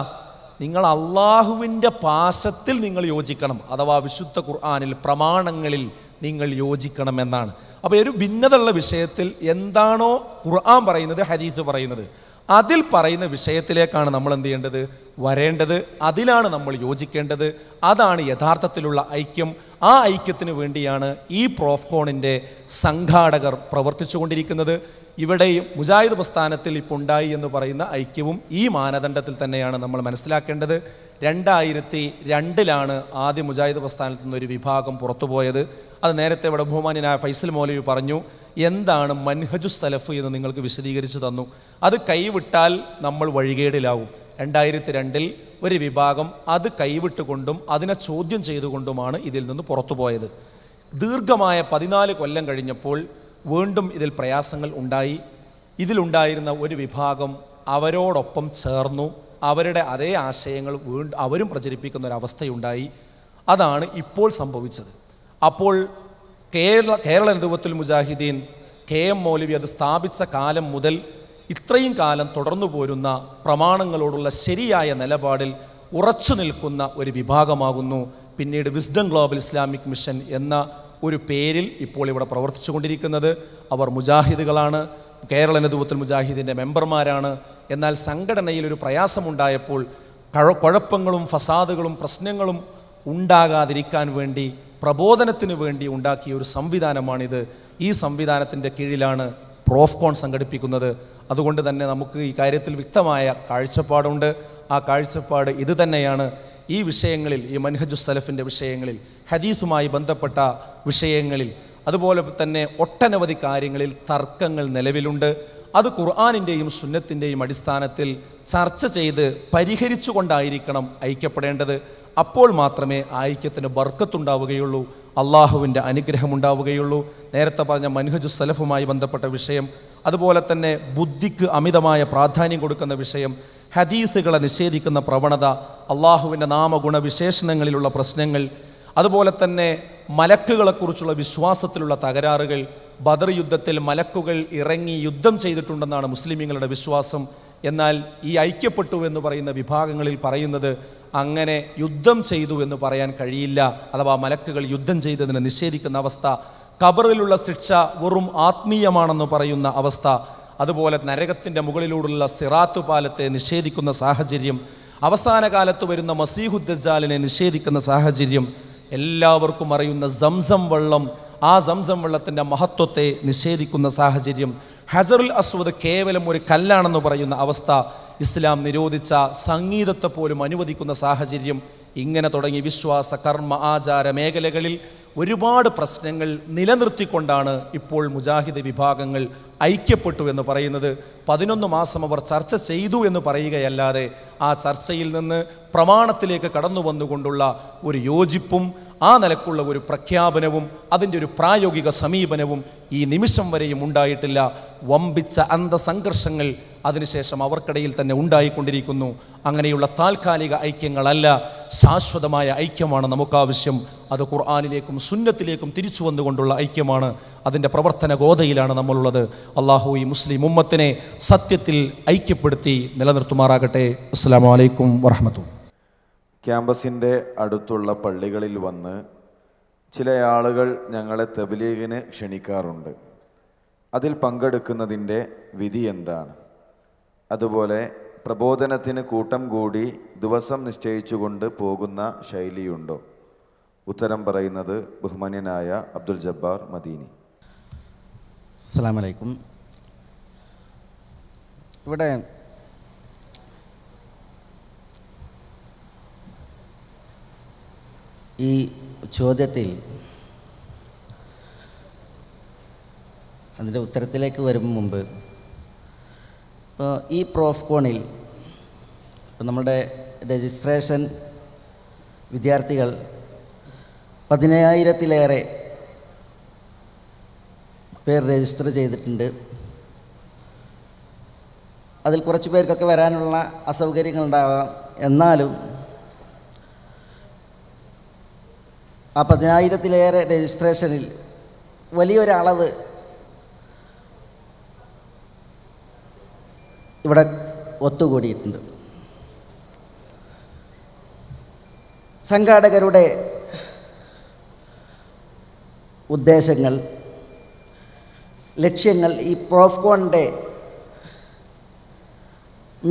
[SPEAKER 7] നിങ്ങൾ അള്ളാഹുവിൻ്റെ പാശത്തിൽ നിങ്ങൾ യോജിക്കണം, അഥവാ വിശുദ്ധ ഖുർആനിൽ പ്രമാണങ്ങളിൽ നിങ്ങൾ യോജിക്കണം എന്നാണ്. അപ്പോൾ ഒരു ഭിന്നതയുള്ള വിഷയത്തിൽ എന്താണോ ഖുർആൻ പറയുന്നത്, ഹദീസ് പറയുന്നത്, അതിൽ പറയുന്ന വിഷയത്തിലേക്കാണ് നമ്മൾ എന്ത് ചെയ്യേണ്ടത്? വരേണ്ടത്. അതിലാണ് നമ്മൾ യോജിക്കേണ്ടത്. അതാണ് യഥാർത്ഥത്തിലുള്ള ഐക്യം. ആ ഐക്യത്തിന് വേണ്ടിയാണ് ഈ പ്രോഫ്കോണിൻ്റെ സംഘാടകർ പ്രവർത്തിച്ചു കൊണ്ടിരിക്കുന്നത്. ഇവിടെയും മുജാഹിദ് പ്രസ്ഥാനത്തിൽ ഇപ്പോൾ ഉണ്ടായി എന്ന് പറയുന്ന ഐക്യവും ഈ മാനദണ്ഡത്തിൽ തന്നെയാണ് നമ്മൾ മനസ്സിലാക്കേണ്ടത്. 2002 ആദ്യ മുജാഹിദ് പ്രസ്ഥാനത്തിൽ നിന്നൊരു വിഭാഗം പുറത്തുപോയത്. അത് നേരത്തെ ഇവിടെ ബഹുമാന്യനായ ഫൈസൽ മൗലവി പറഞ്ഞു. എന്താണ് മൻഹജു സലഫ് എന്ന് നിങ്ങൾക്ക് വിശദീകരിച്ചു തന്നു. അത് കൈവിട്ടാൽ നമ്മൾ വഴികേടിലാവും. 2002 ഒരു വിഭാഗം അത് കൈവിട്ടുകൊണ്ടും അതിനെ ചോദ്യം ചെയ്തുകൊണ്ടുമാണ് ഇതിൽ നിന്ന് പുറത്തുപോയത്. ദീർഘമായ 14 കൊല്ലം കഴിഞ്ഞപ്പോൾ വീണ്ടും ഇതിൽ പ്രയാസങ്ങൾ ഉണ്ടായി. ഇതിലുണ്ടായിരുന്ന ഒരു വിഭാഗം അവരോടൊപ്പം ചേർന്നു. അവരുടെ അതേ ആശയങ്ങൾ വീണ്ടും അവരും പ്രചരിപ്പിക്കുന്ന ഒരവസ്ഥയുണ്ടായി. അതാണ് ഇപ്പോൾ സംഭവിച്ചത്. അപ്പോൾ കേരള നേതൃത്വത്തിൽ മുജാഹിദീൻ KM മൗലവി അത് സ്ഥാപിച്ച കാലം മുതൽ ഇത്രയും കാലം തുടർന്നു പോരുന്ന പ്രമാണങ്ങളോടുള്ള ശരിയായ നിലപാടിൽ ഉറച്ചു നിൽക്കുന്ന ഒരു വിഭാഗമാകുന്നു. പിന്നീട് വിസ്ഡം ഗ്ലോബൽ ഇസ്ലാമിക് മിഷൻ എന്ന ഒരു പേരിൽ ഇപ്പോൾ ഇവിടെ പ്രവർത്തിച്ചു കൊണ്ടിരിക്കുന്നത്. അവർ മുജാഹിദുകളാണ്, കേരള നേതൃത്വത്തിൽ മുജാഹിദിൻ്റെ മെമ്പർമാരാണ്. എന്നാൽ സംഘടനയിൽ ഒരു പ്രയാസമുണ്ടായപ്പോൾ കുഴപ്പങ്ങളും ഫസാദുകളും പ്രശ്നങ്ങളും ഉണ്ടാകാതിരിക്കാൻ വേണ്ടി പ്രബോധനത്തിന് വേണ്ടി ഉണ്ടാക്കിയ ഒരു സംവിധാനമാണിത്. ഈ സംവിധാനത്തിൻ്റെ കീഴിലാണ് പ്രോഫ്കോൺ സംഘടിപ്പിക്കുന്നത്. അതുകൊണ്ട് തന്നെ നമുക്ക് ഈ കാര്യത്തിൽ വ്യക്തമായ കാഴ്ചപ്പാടുണ്ട്. ആ കാഴ്ചപ്പാട് ഇത് തന്നെയാണ്. ഈ വിഷയങ്ങളിൽ, ഈ മൻഹജു സലഫിൻ്റെ വിഷയങ്ങളിൽ, ഹദീസുമായി ബന്ധപ്പെട്ട വിഷയങ്ങളിൽ, അതുപോലെ തന്നെ ഒട്ടനവധി കാര്യങ്ങളിൽ തർക്കങ്ങൾ നിലവിലുണ്ട്. അത് ഖുർആനിൻ്റെയും സുന്നത്തിൻ്റെയും അടിസ്ഥാനത്തിൽ ചർച്ച ചെയ്ത് പരിഹരിച്ചു കൊണ്ടായിരിക്കണം ഐക്യപ്പെടേണ്ടത്. അപ്പോൾ മാത്രമേ ആ ഐക്യത്തിന് ബർക്കത്തുണ്ടാവുകയുള്ളൂ, അള്ളാഹുവിൻ്റെ അനുഗ്രഹമുണ്ടാവുകയുള്ളൂ. നേരത്തെ പറഞ്ഞ മൻഹജു സലഫുമായി ബന്ധപ്പെട്ട വിഷയം, അതുപോലെ തന്നെ ബുദ്ധിക്ക് അമിതമായ പ്രാധാന്യം കൊടുക്കുന്ന വിഷയം, ഹദീസുകളെ നിഷേധിക്കുന്ന പ്രവണത, അള്ളാഹുവിൻ്റെ നാമഗുണവിശേഷണങ്ങളിലുള്ള പ്രശ്നങ്ങൾ, അതുപോലെ തന്നെ മലക്കുകളെക്കുറിച്ചുള്ള വിശ്വാസത്തിലുള്ള തകരാറുകൾ. ബദർ യുദ്ധത്തിൽ മലക്കുകൾ ഇറങ്ങി യുദ്ധം ചെയ്തിട്ടുണ്ടെന്നാണ് മുസ്ലിമീങ്ങളുടെ വിശ്വാസം. എന്നാൽ ഈ ഐക്യപ്പെട്ടു എന്ന് പറയുന്ന വിഭാഗങ്ങളിൽ പറയുന്നത് അങ്ങനെ യുദ്ധം ചെയ്തു എന്ന് പറയാൻ കഴിയില്ല, അഥവാ മലക്കുകൾ യുദ്ധം ചെയ്തതിനെ നിഷേധിക്കുന്ന അവസ്ഥ, ഖബറിലുള്ള ശിക്ഷ വെറും ആത്മീയമാണെന്ന് പറയുന്ന അവസ്ഥ, അതുപോലെ നരകത്തിൻ്റെ മുകളിലൂടെയുള്ള സിറാത്ത് പാലത്തെ നിഷേധിക്കുന്ന സാഹചര്യം, അവസാന കാലത്ത് വരുന്ന മസീഹുദ്ദജാലിനെ നിഷേധിക്കുന്ന സാഹചര്യം, എല്ലാവർക്കും അറിയുന്ന സംസം വെള്ളം, ആ സംസം വെള്ളത്തിൻ്റെ മഹത്വത്തെ നിഷേധിക്കുന്ന സാഹചര്യം, ഹജറുൽ അസ്വദ് കേവലം ഒരു കല്ലാണെന്ന് പറയുന്ന അവസ്ഥ, ഇസ്ലാം നിരോധിച്ച സംഗീതത്തെ പോലും അനുവദിക്കുന്ന സാഹചര്യം, ഇങ്ങനെ തുടങ്ങി വിശ്വാസ കർമ്മ ആചാര മേഖലകളിൽ ഒരുപാട് പ്രശ്നങ്ങൾ നിലനിർത്തിക്കൊണ്ടാണ് ഇപ്പോൾ മുജാഹിദ് വിഭാഗങ്ങൾ ഐക്യപ്പെട്ടു എന്ന് പറയുന്നത്. 11 മാസം അവർ ചർച്ച ചെയ്തു എന്ന് പറയുകയല്ലാതെ ആ ചർച്ചയിൽ നിന്ന് പ്രമാണത്തിലേക്ക് കടന്നു വന്നുകൊണ്ടുള്ള ഒരു യോജിപ്പും ആ നിലക്കുള്ള ഒരു പ്രഖ്യാപനവും അതിൻ്റെ ഒരു പ്രായോഗിക സമീപനവും ഈ നിമിഷം വരെയും ഉണ്ടായിട്ടില്ല. വമ്പിച്ച അന്തസംഘർഷങ്ങൾ അതിനുശേഷം അവർക്കിടയിൽ തന്നെ ഉണ്ടായിക്കൊണ്ടിരിക്കുന്നു. അങ്ങനെയുള്ള താൽക്കാലിക ഐക്യങ്ങളല്ല, ശാശ്വതമായ ഐക്യമാണ് നമുക്കാവശ്യം. അത് ഖുർആനിലേക്കും സുന്നത്തിലേക്കും തിരിച്ചു വന്നുകൊണ്ടുള്ള ഐക്യമാണ്. അതിൻ്റെ പ്രവർത്തന ഗോതയിലാണ് നമ്മളുള്ളത്. അള്ളാഹു ഈ മുസ്ലിം ഉമ്മത്തിനെ സത്യത്തിൽ ഐക്യപ്പെടുത്തി നിലനിർത്തുമാറാകട്ടെ. അസ്സലാമു അലൈക്കും വറഹ്മത്തുള്ളാഹി.
[SPEAKER 3] ക്യാമ്പസിൻ്റെ അടുത്തുള്ള പള്ളികളിൽ വന്ന് ചില ആളുകൾ ഞങ്ങളെ തബ്ലീഗിന് ക്ഷണിക്കാറുണ്ട്. അതിൽ പങ്കെടുക്കുന്നതിൻ്റെ വിധി എന്താണ്? അതുപോലെ പ്രബോധനത്തിന് കൂട്ടം കൂടി ദിവസം നിശ്ചയിച്ചുകൊണ്ട് പോകുന്ന ശൈലിയുണ്ടോ? ഉത്തരം പറയുന്നത് ബഹുമാന്യനായ അബ്ദുൽ ജബ്ബാർ മദീനി.
[SPEAKER 4] അസ്സലാമു അലൈക്കും. ഇവിടെ ഈ ചോദ്യത്തിൽ അതിൻ്റെ ഉത്തരത്തിലേക്ക് വരും മുമ്പ് ഇപ്പോൾ ഈ പ്രോഫ്കോണിൽ ഇപ്പോൾ നമ്മുടെ രജിസ്ട്രേഷൻ വിദ്യാർത്ഥികൾ 10,000-ലേറെ പേർ രജിസ്റ്റർ ചെയ്തിട്ടുണ്ട്. അതിൽ കുറച്ച് പേർക്കൊക്കെ വരാനുള്ള അസൗകര്യങ്ങളുണ്ടാകാം. എന്നാലും ആ 10,000-ലേറെ രജിസ്ട്രേഷനിൽ വലിയൊരളവ് ഇവിടെ ഒത്തുകൂടിയിട്ടുണ്ട്. സംഘാടകരുടെ ഉദ്ദേശങ്ങൾ, ലക്ഷ്യങ്ങൾ, ഈ പ്രോഫ്കോണിൻ്റെ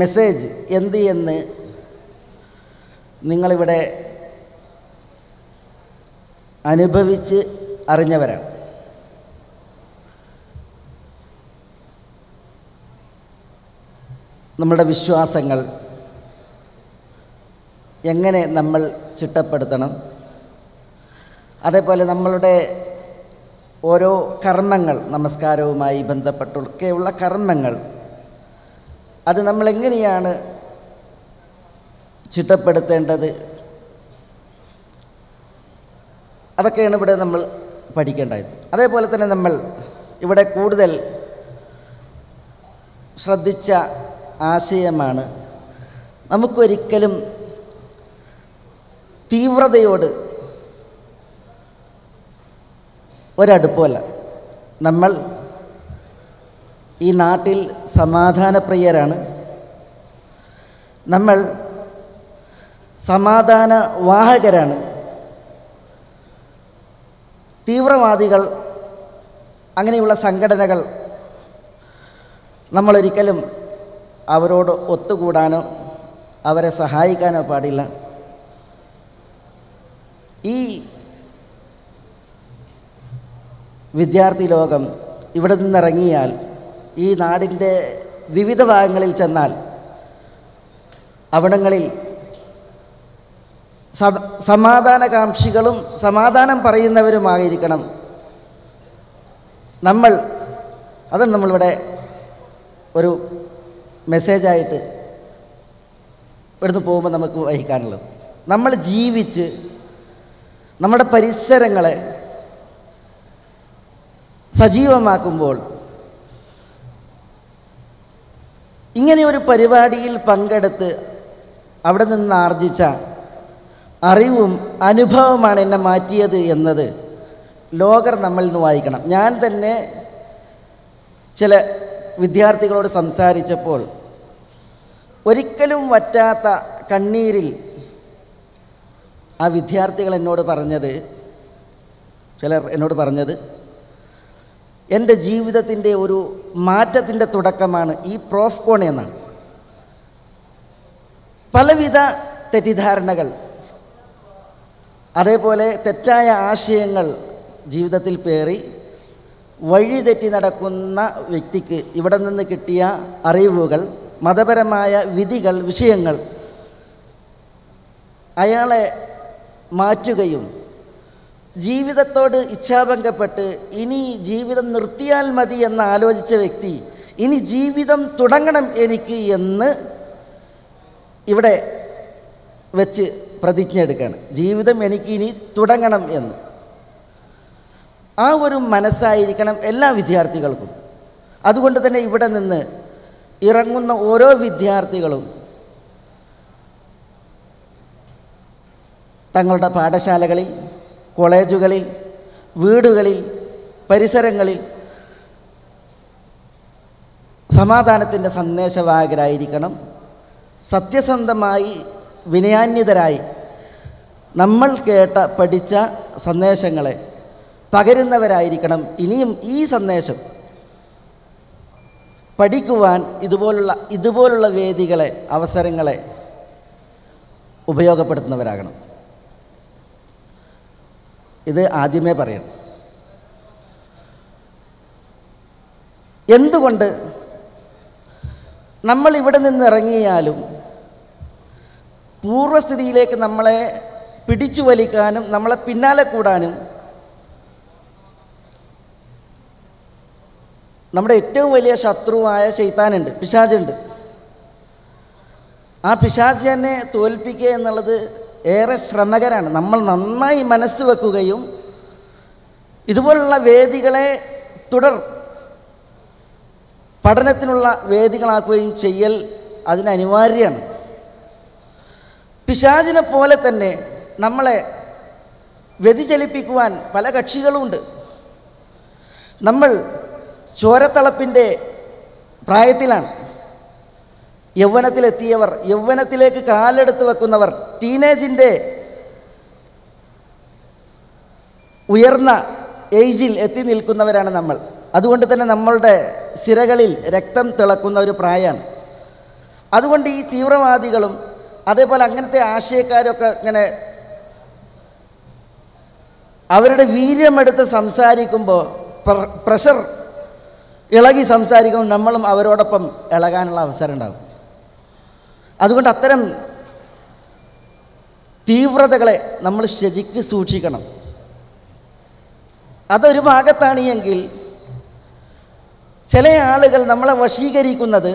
[SPEAKER 4] മെസ്സേജ് എന്ത് എന്ന് നിങ്ങളിവിടെ അനുഭവിച്ച് അറിഞ്ഞവരാണ്. നമ്മുടെ വിശ്വാസങ്ങൾ എങ്ങനെ നമ്മൾ ചിട്ടപ്പെടുത്തണം, അതേപോലെ നമ്മളുടെ ഓരോ കർമ്മങ്ങൾ, നമസ്കാരവുമായി ബന്ധപ്പെട്ടൊക്കെയുള്ള കർമ്മങ്ങൾ, അത് നമ്മളെങ്ങനെയാണ് ചിട്ടപ്പെടുത്തേണ്ടത്, അതൊക്കെയാണ് ഇവിടെ നമ്മൾ പഠിക്കേണ്ടത്. അതേപോലെ തന്നെ നമ്മൾ ഇവിടെ കൂടുതൽ ശ്രദ്ധിച്ച ആശയമാണ് നമുക്കൊരിക്കലും തീവ്രതയോട് ഒരടുപ്പമല്ല. നമ്മൾ ഈ നാട്ടിൽ സമാധാനപ്രിയരാണ്. നമ്മൾ സമാധാന വാഹകരാണ്. തീവ്രവാദികൾ, അങ്ങനെയുള്ള സംഘടനകൾ നമ്മളൊരിക്കലും അവരോട് ഒത്തുകൂടാനോ അവരെ സഹായിക്കാനോ പാടില്ല. ഈ വിദ്യാർത്ഥി ലോകം ഇവിടെ നിന്നിറങ്ങിയാൽ, ഈ നാടിൻ്റെ വിവിധ ഭാഗങ്ങളിൽ ചെന്നാൽ അവിടങ്ങളിൽ സമാധാനകാംക്ഷികളും സമാധാനം പറയുന്നവരുമായിരിക്കണം നമ്മൾ. അതാണ് നമ്മളിവിടെ ഒരു മെസ്സേജായിട്ട് ഇവിടുന്ന് പോകുമ്പോൾ നമുക്ക് വഹിക്കാനുള്ളത്. നമ്മൾ ജീവിച്ച് നമ്മുടെ പരിസരങ്ങളെ സജീവമാക്കുമ്പോൾ, ഇങ്ങനെയൊരു പരിപാടിയിൽ പങ്കെടുത്ത് അവിടെ നിന്ന് ആർജിച്ച അറിവും അനുഭവമാണ് എന്നെ മാറ്റിയത് എന്നത് ലോകർ നമ്മളിൽ നിന്ന് വായിക്കണം. ഞാൻ തന്നെ ചില വിദ്യാർത്ഥികളോട് സംസാരിച്ചപ്പോൾ ഒരിക്കലും വറ്റാത്ത കണ്ണീരിൽ ആ വിദ്യാർത്ഥികൾ എന്നോട് പറഞ്ഞത്, ചിലർ എന്നോട് പറഞ്ഞത്, എൻ്റെ ജീവിതത്തിൻ്റെ ഒരു മാറ്റത്തിൻ്റെ തുടക്കമാണ് ഈ പ്രോഫ്കോൺ എന്നാണ്. പലവിധ തെറ്റിദ്ധാരണകൾ, അതേപോലെ തെറ്റായ ആശയങ്ങൾ ജീവിതത്തിൽ പേറി വഴിതെറ്റി നടക്കുന്ന വ്യക്തിക്ക് ഇവിടെ നിന്ന് കിട്ടിയ അറിവുകൾ, മതപരമായ വിധികൾ, വിഷയങ്ങൾ അയാളെ മാറ്റുകയും ജീവിതത്തോട് ഇച്ഛാഭംഗപ്പെട്ട് ഇനി ജീവിതം നിർത്തിയാൽ മതി എന്ന് ആലോചിച്ച വ്യക്തി ഇനി ജീവിതം തുടങ്ങണം എനിക്ക് എന്ന് ഇവിടെ വെച്ച് പ്രതിജ്ഞ എടുക്കുകയാണ്. ജീവിതം എനിക്ക് ഇനി തുടങ്ങണം എന്ന്. ആ ഒരു മനസ്സായിരിക്കണം എല്ലാ വിദ്യാർത്ഥികൾക്കും. അതുകൊണ്ട് തന്നെ ഇവിടെ നിന്ന് ഇറങ്ങുന്ന ഓരോ വിദ്യാർത്ഥികളും തങ്ങളുടെ പാഠശാലകളിൽ, കോളേജുകളിൽ, വീടുകളിൽ, പരിസരങ്ങളിൽ സമാധാനത്തിൻ്റെ സന്ദേശവാഹകരായിരിക്കണം. സത്യസന്ധമായി, വിനയാന്വിതരായി നമ്മൾ കേട്ട പഠിച്ച സന്ദേശങ്ങളെ പകരുന്നവരായിരിക്കണം. ഇനിയും ഈ സന്ദേശം പഠിക്കുവാൻ ഇതുപോലുള്ള വേദികളെ, അവസരങ്ങളെ ഉപയോഗപ്പെടുത്തുന്നവരാകണം. ഇത് ആദ്യമേ പറയണം. എന്തുകൊണ്ട് നമ്മൾ ഇവിടെ നിന്ന് ഇറങ്ങിയാലും പൂർവ്വസ്ഥിതിയിലേക്ക് നമ്മളെ പിടിച്ചു വലിക്കാനും നമ്മളെ പിന്നാലെ കൂടാനും നമ്മുടെ ഏറ്റവും വലിയ ശത്രുവായ ശൈത്താനുണ്ട്, പിശാചുണ്ട്. ആ പിശാചിനെ തോൽപ്പിക്കുക എന്നുള്ളത് ഏറെ ശ്രമകരമാണ്. നമ്മൾ നന്നായി മനസ്സ് വെക്കുകയും ഇതുപോലുള്ള വേദികളെ തുടർ പഠനത്തിനുള്ള വേദികളാക്കുകയും ചെയ്യൽ അതിനനിവാര്യമാണ്. പിശാചിനെ പോലെ തന്നെ നമ്മളെ വ്യതിചലിപ്പിക്കുവാൻ പല കക്ഷികളുമുണ്ട്. നമ്മൾ ചോരത്തളപ്പിൻ്റെ പ്രായത്തിലാണ്. യൗവനത്തിലെത്തിയവർ, യൗവനത്തിലേക്ക് കാലെടുത്ത് വെക്കുന്നവർ, ടീനേജിൻ്റെ ഉയർന്ന ഏജിൽ എത്തി നിൽക്കുന്നവരാണ് നമ്മൾ. അതുകൊണ്ട് തന്നെ നമ്മളുടെ സിരകളിൽ രക്തം തിളക്കുന്ന ഒരു പ്രായമാണ്. അതുകൊണ്ട് ഈ തീവ്രവാദികളും അതേപോലെ അങ്ങനത്തെ ആശയക്കാരൊക്കെ ഇങ്ങനെ അവരുടെ വീര്യമെടുത്ത് സംസാരിക്കുമ്പോൾ, പ്രഷർ ഇളകി സംസാരിക്കുമ്പോൾ നമ്മളും അവരോടൊപ്പം ഇളകാനുള്ള അവസരം ഉണ്ടാകും. അതുകൊണ്ട് അത്തരം തീവ്രതകളെ നമ്മൾ ശരിക്ക് സൂക്ഷിക്കണം. അതൊരു ഭാഗത്താണ് എങ്കിൽ ചില ആളുകൾ നമ്മളെ വശീകരിക്കുന്നത്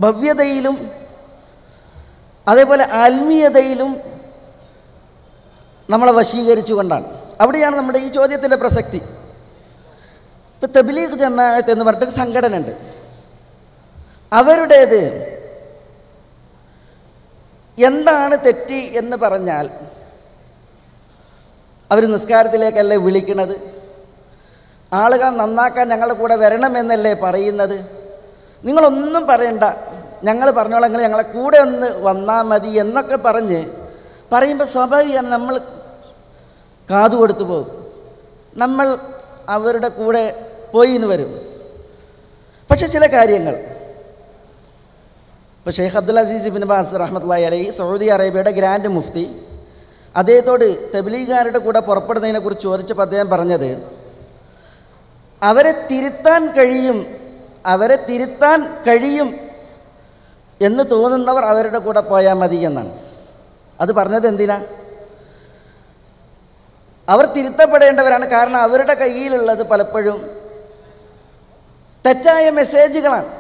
[SPEAKER 4] ഭവ്യതയിലും അതേപോലെ ആത്മീയതയിലും നമ്മളെ വശീകരിച്ചുകൊണ്ടാണ്. അവിടെയാണ് നമ്മുടെ ഈ ചോദ്യത്തിൻ്റെ പ്രസക്തി. ഇപ്പോൾ തബ്ലീഗ് ജമാഅത്ത് എന്ന് പറഞ്ഞിട്ടൊരു സംഘടന ഉണ്ട്. അവരുടേത് എന്താണ് തെറ്റ് എന്ന് പറഞ്ഞാൽ അവർ നിസ്കാരത്തിലേക്കല്ലേ വിളിക്കുന്നത്, ആളുകൾ നന്നാക്കാൻ ഞങ്ങളുടെ കൂടെ വരണമെന്നല്ലേ പറയുന്നത്, നിങ്ങളൊന്നും പറയണ്ട, ഞങ്ങൾ പറഞ്ഞോളെങ്കിൽ ഞങ്ങളെ കൂടെ ഒന്ന് വന്നാൽ മതി എന്നൊക്കെ പറയുമ്പോൾ സ്വാഭാവികമാണ് നമ്മൾ കാതുകൊടുത്തു പോകും. നമ്മൾ അവരുടെ കൂടെ പോയി എന്ന് വരും. പക്ഷെ ചില കാര്യങ്ങൾ, ഇപ്പോൾ ഷെയ്ഖ് അബ്ദുൽ അസീസ് ഇബ്നു ബാസ് റഹ്മത്തുള്ളാഹി അലൈഹി സൗദി അറേബ്യയുടെ ഗ്രാൻഡ് മുഫ്തി അദ്ദേഹത്തോട് തബ്ലീഗുകാരുടെ കൂടെ പുറപ്പെടുന്നതിനെക്കുറിച്ച് ചോദിച്ചപ്പോൾ അദ്ദേഹം പറഞ്ഞത്, അവരെ തിരുത്താൻ കഴിയും എന്ന് തോന്നുന്നവർ അവരുടെ കൂടെ പോയാൽ മതി എന്നാണ്. അത് പറഞ്ഞത് എന്തിനാ? അവർ തിരുത്തപ്പെടേണ്ടവരാണ്. കാരണം അവരുടെ കയ്യിലുള്ളത് പലപ്പോഴും തെറ്റായ മെസ്സേജുകളാണ്.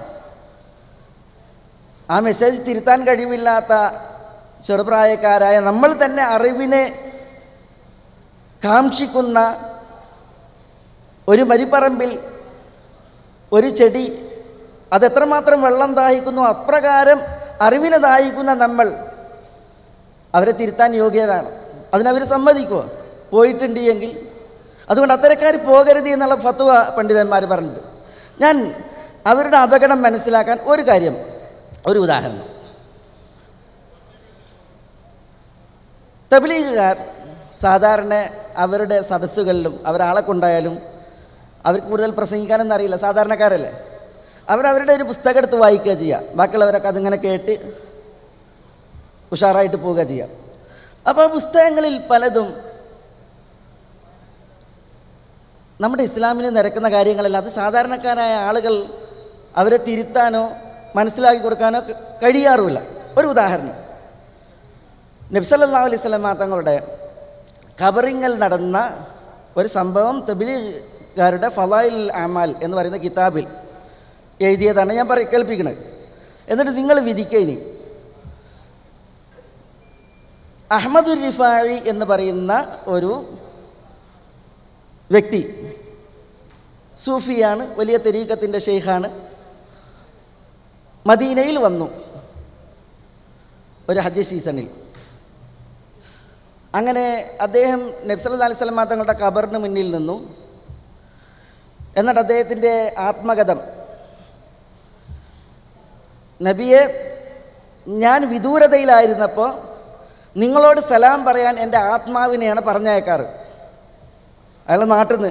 [SPEAKER 4] ആ മെസ്സേജ് തിരുത്താൻ കഴിവില്ലാത്ത ചെറുപ്രായക്കാരായ നമ്മൾ തന്നെ അറിവിനെ കാംക്ഷിക്കുന്ന ഒരു മരിപ്പറമ്പിൽ ഒരു ചെടി അതെത്രമാത്രം വെള്ളം ദാഹിക്കുന്നു അപ്രകാരം അറിവിനെ ദാഹിക്കുന്ന നമ്മൾ അവരെ തിരുത്താൻ യോഗ്യരാണ്. അതിനവർ സമ്മതിക്കുമോ? പോയിട്ടുണ്ട് എങ്കിൽ. അതുകൊണ്ട് അത്തരക്കാർ പോകരുത് എന്നുള്ള ഫത്വ പണ്ഡിതന്മാർ പറഞ്ഞിട്ടുണ്ട്. ഞാൻ അവരുടെ അപകടം മനസ്സിലാക്കാൻ ഒരു ഉദാഹരണം. തബ്ലീഗുകാർ സാധാരണ അവരുടെ സദസ്സുകളിലും അവരാളെ കൊണ്ടായാലും അവർക്ക് കൂടുതൽ പ്രസംഗിക്കാനൊന്നും അറിയില്ല, സാധാരണക്കാരല്ലേ. അവരവരുടെ ഒരു പുസ്തകം എടുത്ത് വായിക്കുക ചെയ്യുക, ബാക്കിയുള്ളവരൊക്കെ അതിങ്ങനെ കേട്ട് ഉഷാറായിട്ട് പോവുക ചെയ്യുക. അപ്പോൾ ആ പുസ്തകങ്ങളിൽ പലതും നമ്മുടെ ഇസ്ലാമിന് നിരക്കുന്ന കാര്യങ്ങളല്ല. അത് സാധാരണക്കാരായ ആളുകൾ അവരെ തിരുത്താനോ മനസ്സിലാക്കി കൊടുക്കാനോ കഴിയാറുമില്ല. ഒരു ഉദാഹരണം, നബി സല്ലല്ലാഹു അലൈഹി വസല്ലം തങ്ങളുടെ ഖബറിങ്ങൽ നടന്ന ഒരു സംഭവം തബ്ലീഗുകാരുടെ ഫളായിൽ അമാൽ എന്ന് പറയുന്ന കിതാബിൽ എഴുതിയതാണ്. ഞാൻ കേൾപ്പിക്കുന്നത്. എന്നിട്ട് നിങ്ങൾ വിധിക്കുക. ഇനി അഹ്മദുർ റിഫായി എന്ന് പറയുന്ന ഒരു വ്യക്തി സൂഫിയാണ്, വലിയ തരീഖത്തിൻ്റെ ഷെയ്ഖാണ്. മദീനയിൽ വന്നു ഒരു ഹജ്ജ് സീസണിൽ. അങ്ങനെ അദ്ദേഹം നബി സല്ലല്ലാഹു അലൈഹി വസല്ലം തങ്ങളുടെ ഖബറിന് മുന്നിൽ നിന്നു. എന്നിട്ട് അദ്ദേഹത്തിൻ്റെ ആത്മകഥം, നബിയെ, ഞാൻ വിദൂരതയിലായിരുന്നപ്പോൾ നിങ്ങളോട് സലാം പറയാൻ എൻ്റെ ആത്മാവിനെയാണ് പറഞ്ഞയക്കാറ്. അയാളുടെ നാട്ടിൽ നിന്ന്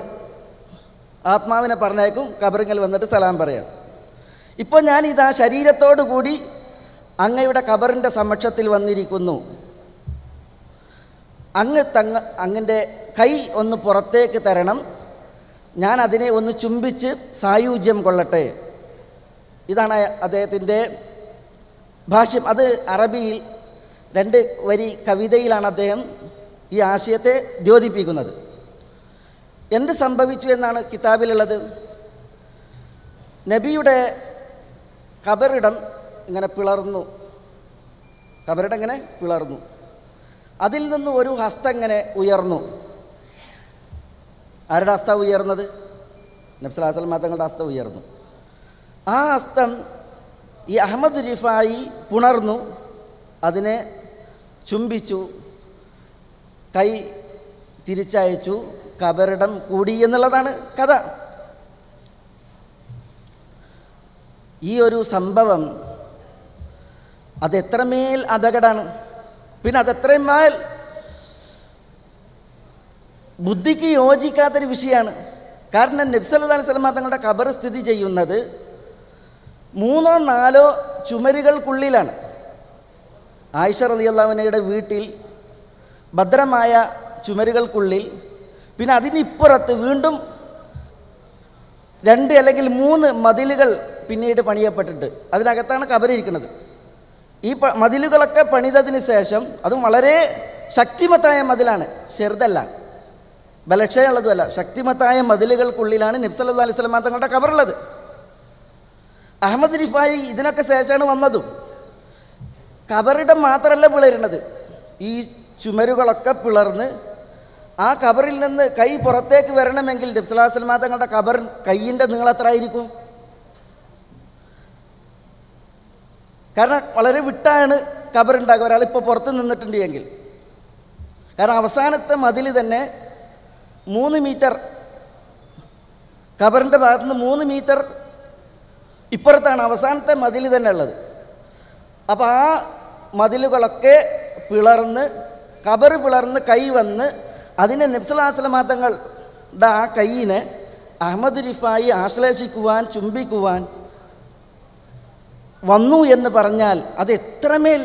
[SPEAKER 4] ആത്മാവിനെ പറഞ്ഞയക്കും, ഖബറിങ്ങൽ വന്നിട്ട് സലാം പറയാം. ഇപ്പോൾ ഞാനിതാ ശരീരത്തോടു കൂടി അങ്ങയുടെ ഖബറിൻ്റെ സമക്ഷത്തിൽ വന്നിരിക്കുന്നു. അങ്ങൻ്റെ കൈ ഒന്ന് പുറത്തേക്ക് തരണം, ഞാൻ അതിനെ ഒന്ന് ചുംബിച്ച് സായുജ്യം കൊള്ളട്ടെ. ഇതാണ് അദ്ദേഹത്തിൻ്റെ ഭാഷ്യം. അത് അറബിയിൽ 2 വരി കവിതയിലാണ് അദ്ദേഹം ഈ ആശയത്തെ ദ്യോതിപ്പിക്കുന്നത്. എന്ത് സംഭവിച്ചു എന്നാണ് കിതാബിലുള്ളത്. നബിയുടെ ഖബറിടം ഇങ്ങനെ പിളർന്നു. ഖബറിടം ഇങ്ങനെ പിളർന്നു. അതിൽ നിന്ന് ഒരു ഹസ്തം ഇങ്ങനെ ഉയർന്നു. ആരുടെ ഹസ്തം ഉയർന്നത്? നബി സല്ലല്ലാഹു അലൈഹി വസല്ലം തങ്ങളുടെ ഹസ്തം ഉയർന്നു. ആ ഹസ്തം ഈ അഹമ്മദ് റിഫായി പുണർന്നു, അതിനെ ചുംബിച്ചു, കൈ തിരിച്ചയച്ചു, ഖബറിടം കൂടി എന്നുള്ളതാണ് കഥ. ഈ ഒരു സംഭവം അതെത്രമേൽ അപകടമാണ്, പിന്നെ അതെത്രമേൽ ബുദ്ധിക്ക് യോജിക്കാത്തൊരു വിഷയമാണ്. കാരണം നബി സല്ലല്ലാഹു അലൈഹി വസല്ലം തങ്ങളുടെ ഖബർ സ്ഥിതി ചെയ്യുന്നത് 3-4 ചുമരുകൾക്കുള്ളിലാണ്. ആയിഷ റളിയല്ലാഹു അൻഹയുടെ വീട്ടിൽ ഭദ്രമായ ചുമരുകൾക്കുള്ളിൽ, പിന്നെ അതിനിപ്പുറത്ത് വീണ്ടും 2 അല്ലെങ്കിൽ 3 മതിലുകൾ പിന്നീട് പണിയപ്പെട്ടിട്ട് അതിനകത്താണ് ഖബറിരിക്കുന്നത്. ഈ മതിലുകളൊക്കെ പണിതതിന് ശേഷം, അതും വളരെ ശക്തിമത്തായ മതിലാണ്, ചെറുതല്ല, ബലക്ഷയമുള്ളതുമല്ല, ശക്തിമത്തായ മതിലുകൾക്കുള്ളിലാണ് നബി സല്ലല്ലാഹു അലൈഹി വസല്ലം തങ്ങളുടെ ഖബറുള്ളത്. അഹമ്മദ് റിഫായി ഇതിനൊക്കെ ശേഷമാണ് വന്നതും. ഖബറിടം മാത്രമല്ല പിളരുന്നത്, ഈ ചുമരുകളൊക്കെ പിളർന്ന് ആ ഖബറിൽ നിന്ന് കൈ പുറത്തേക്ക് വരണമെങ്കിൽ നബി സല്ലല്ലാഹു അലൈഹി വസല്ലം തങ്ങളുടെ ഖബർ കൈയിൻ്റെ നീളം എത്ര ആയിരിക്കും? കാരണം വളരെ വിട്ടാണ് ഖബറുണ്ടാകുക ഒരാളിപ്പോൾ പുറത്ത് നിന്നിട്ടുണ്ട് എങ്കിൽ. കാരണം അവസാനത്തെ മതിൽ തന്നെ 3 മീറ്റർ, ഖബറിൻ്റെ ഭാഗത്തുനിന്ന് 3 മീറ്റർ ഇപ്പുറത്താണ് അവസാനത്തെ മതിൽ തന്നെ ഉള്ളത്. അപ്പോൾ ആ മതിലുകളൊക്കെ പിളർന്ന്, ഖബർ പിളർന്ന് കൈ വന്ന് അതിനെ നബി സല്ലല്ലാഹു അലൈഹി വസല്ലം തങ്ങളുടെ ആ കൈയിനെ അഹമ്മദ് റിഫായി ആശ്ലേഷിക്കുവാൻ, ചുംബിക്കുവാൻ വന്നു എന്ന് പറഞ്ഞാൽ അത് എത്രമേൽ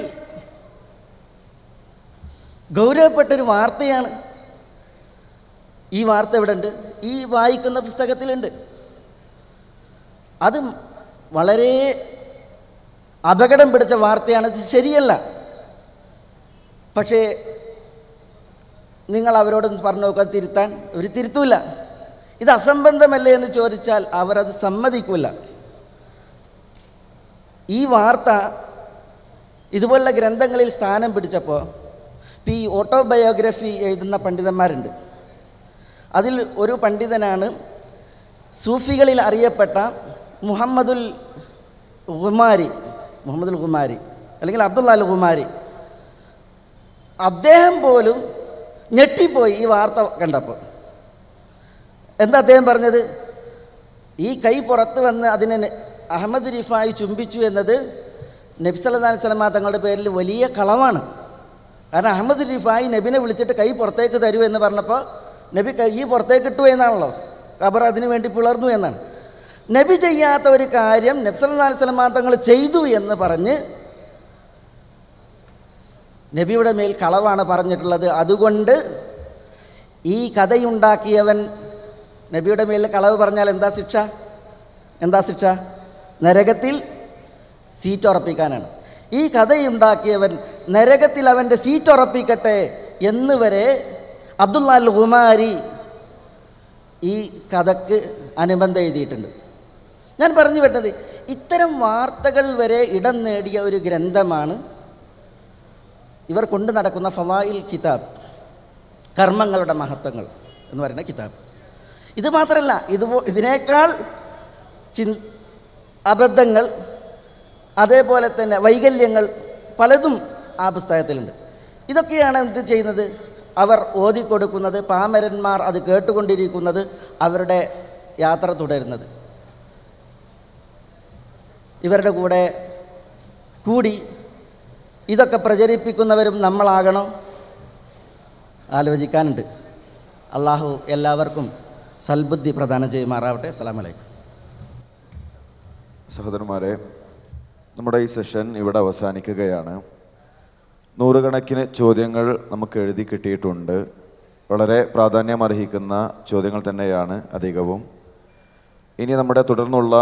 [SPEAKER 4] ഗൗരവപ്പെട്ടൊരു വാർത്തയാണ്. ഈ വാർത്ത ഇവിടെ ഉണ്ട്, ഈ വായിക്കുന്ന പുസ്തകത്തിലുണ്ട്. അത് വളരെ അപകടം പിടിച്ച വാർത്തയാണ്. ഇത് ശരിയല്ല. പക്ഷേ നിങ്ങൾ അവരോട് പറഞ്ഞു നോക്കാൻ, തിരുത്താൻ അവർ തിരുത്തൂല. ഇത് അസംബന്ധമല്ലേ എന്ന് ചോദിച്ചാൽ അവരത് സമ്മതിക്കില്ല. ഈ വാർത്ത ഇതുപോലുള്ള ഗ്രന്ഥങ്ങളിൽ സ്ഥാനം പിടിച്ചപ്പോൾ ഈ ഓട്ടോബയോഗ്രഫി എഴുതുന്ന പണ്ഡിതന്മാരുണ്ട്. അതിൽ ഒരു പണ്ഡിതനാണ് സൂഫികളിൽ അറിയപ്പെട്ട മുഹമ്മദുൽ ഖുമാരി അല്ലെങ്കിൽ അബ്ദുള്ള അൽ ഖുമാരി. അദ്ദേഹം പോലും ഞെട്ടിപ്പോയി ഈ വാർത്ത കണ്ടപ്പോൾ. എന്താ അദ്ദേഹം പറഞ്ഞത്? ഈ കൈ പുറത്ത് വന്ന് അതിനെ അഹമ്മദ് റിഫായി ചുംബിച്ചു എന്നത് നബി സല്ലല്ലാഹു അലൈഹി വസല്ലം തങ്ങളുടെ പേരിൽ വലിയ കളവാണ്. കാരണം അഹമ്മദ് റിഫായി നബിനെ വിളിച്ചിട്ട് കൈ പുറത്തേക്ക് തരൂ എന്ന് പറഞ്ഞപ്പോൾ നബി കൈ പുറത്തേക്ക് ഇട്ടു എന്നാണല്ലോ, ഖബർ അതിനു വേണ്ടി പിളർന്നു എന്നാണ്. നബി ചെയ്യാത്ത ഒരു കാര്യം നബി സല്ലല്ലാഹു അലൈഹി വസല്ലം തങ്ങൾ ചെയ്തു എന്ന് പറഞ്ഞ് നബിയുടെ മേൽ കളവാണ് പറഞ്ഞിട്ടുള്ളത്. അതുകൊണ്ട് ഈ കഥയുണ്ടാക്കിയവൻ നബിയുടെ മേൽ കളവ് പറഞ്ഞാൽ എന്താ ശിക്ഷ? നരകത്തിൽ സീറ്റ് ഉറപ്പിക്കാനാണ്. ഈ കഥയുണ്ടാക്കിയവൻ നരകത്തിൽ അവൻ്റെ സീറ്റ് ഉറപ്പിക്കട്ടെ എന്ന് വരെ അബ്ദുള്ള അൽ ഖുമാരി ഈ കഥക്ക് അനുബന്ധം എഴുതിയിട്ടുണ്ട്. ഞാൻ പറഞ്ഞു വരുന്നത്, ഇത്തരം വാർത്തകൾ വരെ ഇടം നേടിയ ഒരു ഗ്രന്ഥമാണ് ഇവർ കൊണ്ടു നടക്കുന്ന ഫളായിൽ കിതാബ്, കർമ്മങ്ങളുടെ മഹത്വങ്ങൾ എന്ന് പറയുന്ന കിതാബ്. ഇത് മാത്രമല്ല, ഇതിനേക്കാൾ അബദ്ധങ്ങൾ, അതേപോലെ തന്നെ വൈകല്യങ്ങൾ പലതും ആ പുസ്തകത്തിലുണ്ട്. ഇതൊക്കെയാണ് എന്ത് ചെയ്യുന്നത്? അവർ ഓതിക്കൊടുക്കുന്നത്, പാമരന്മാർ അത് കേട്ടുകൊണ്ടിരിക്കുന്നത്, അവരുടെ യാത്ര തുടരുന്നത്. ഇവരുടെ കൂടെ കൂടി ഇതൊക്കെ പ്രചരിപ്പിക്കുന്നവരും നമ്മളാകണം. ആലോചിക്കാനുണ്ട്. അള്ളാഹു എല്ലാവർക്കും സൽബുദ്ധി പ്രദാനം ചെയ്യുമാറാവട്ടെ. അസ്സലാമു അലൈക്കും.
[SPEAKER 3] സഹോദരന്മാരെ, നമ്മുടെ ഈ സെഷൻ ഇവിടെ അവസാനിക്കുകയാണ്. നൂറുകണക്കിന് ചോദ്യങ്ങൾ നമുക്ക് എഴുതി കിട്ടിയിട്ടുണ്ട്. വളരെ പ്രാധാന്യമർഹിക്കുന്ന ചോദ്യങ്ങൾ തന്നെയാണ് അധികവും. ഇനി നമ്മുടെ തുടർന്നുള്ള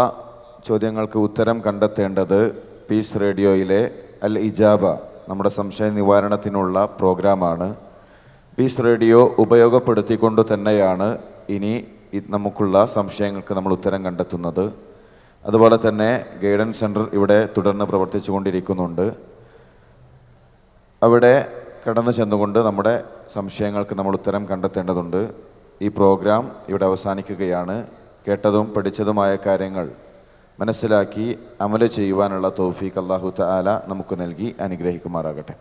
[SPEAKER 3] ചോദ്യങ്ങൾക്ക് ഉത്തരം കണ്ടെത്തേണ്ടത് പീസ് റേഡിയോയിലെ അൽ ഇജാബ, നമ്മുടെ സംശയ നിവാരണത്തിനുള്ള പ്രോഗ്രാമാണ്. പീസ് റേഡിയോ ഉപയോഗപ്പെടുത്തിക്കൊണ്ട് തന്നെയാണ് ഇനി നമുക്കുള്ള സംശയങ്ങൾക്ക് നമ്മൾ ഉത്തരം കണ്ടെത്തുന്നത്. അതുപോലെ തന്നെ ഗൈഡൻസ് സെൻറ്റർ ഇവിടെ തുടർന്ന് പ്രവർത്തിച്ചു കൊണ്ടിരിക്കുന്നുണ്ട്. അവിടെ കടന്നു ചെന്നുകൊണ്ട് നമ്മുടെ സംശയങ്ങൾക്ക് നമ്മൾ ഉത്തരം കണ്ടെത്തേണ്ടതുണ്ട്. ഈ പ്രോഗ്രാം ഇവിടെ അവസാനിക്കുകയാണ്. കേട്ടതും പഠിച്ചതുമായ കാര്യങ്ങൾ മനസ്സിലാക്കി അമല് ചെയ്യുവാനുള്ള തൗഫീഖ് അല്ലാഹു തആല നമുക്ക് നൽകി അനുഗ്രഹിക്കുമാറാകട്ടെ.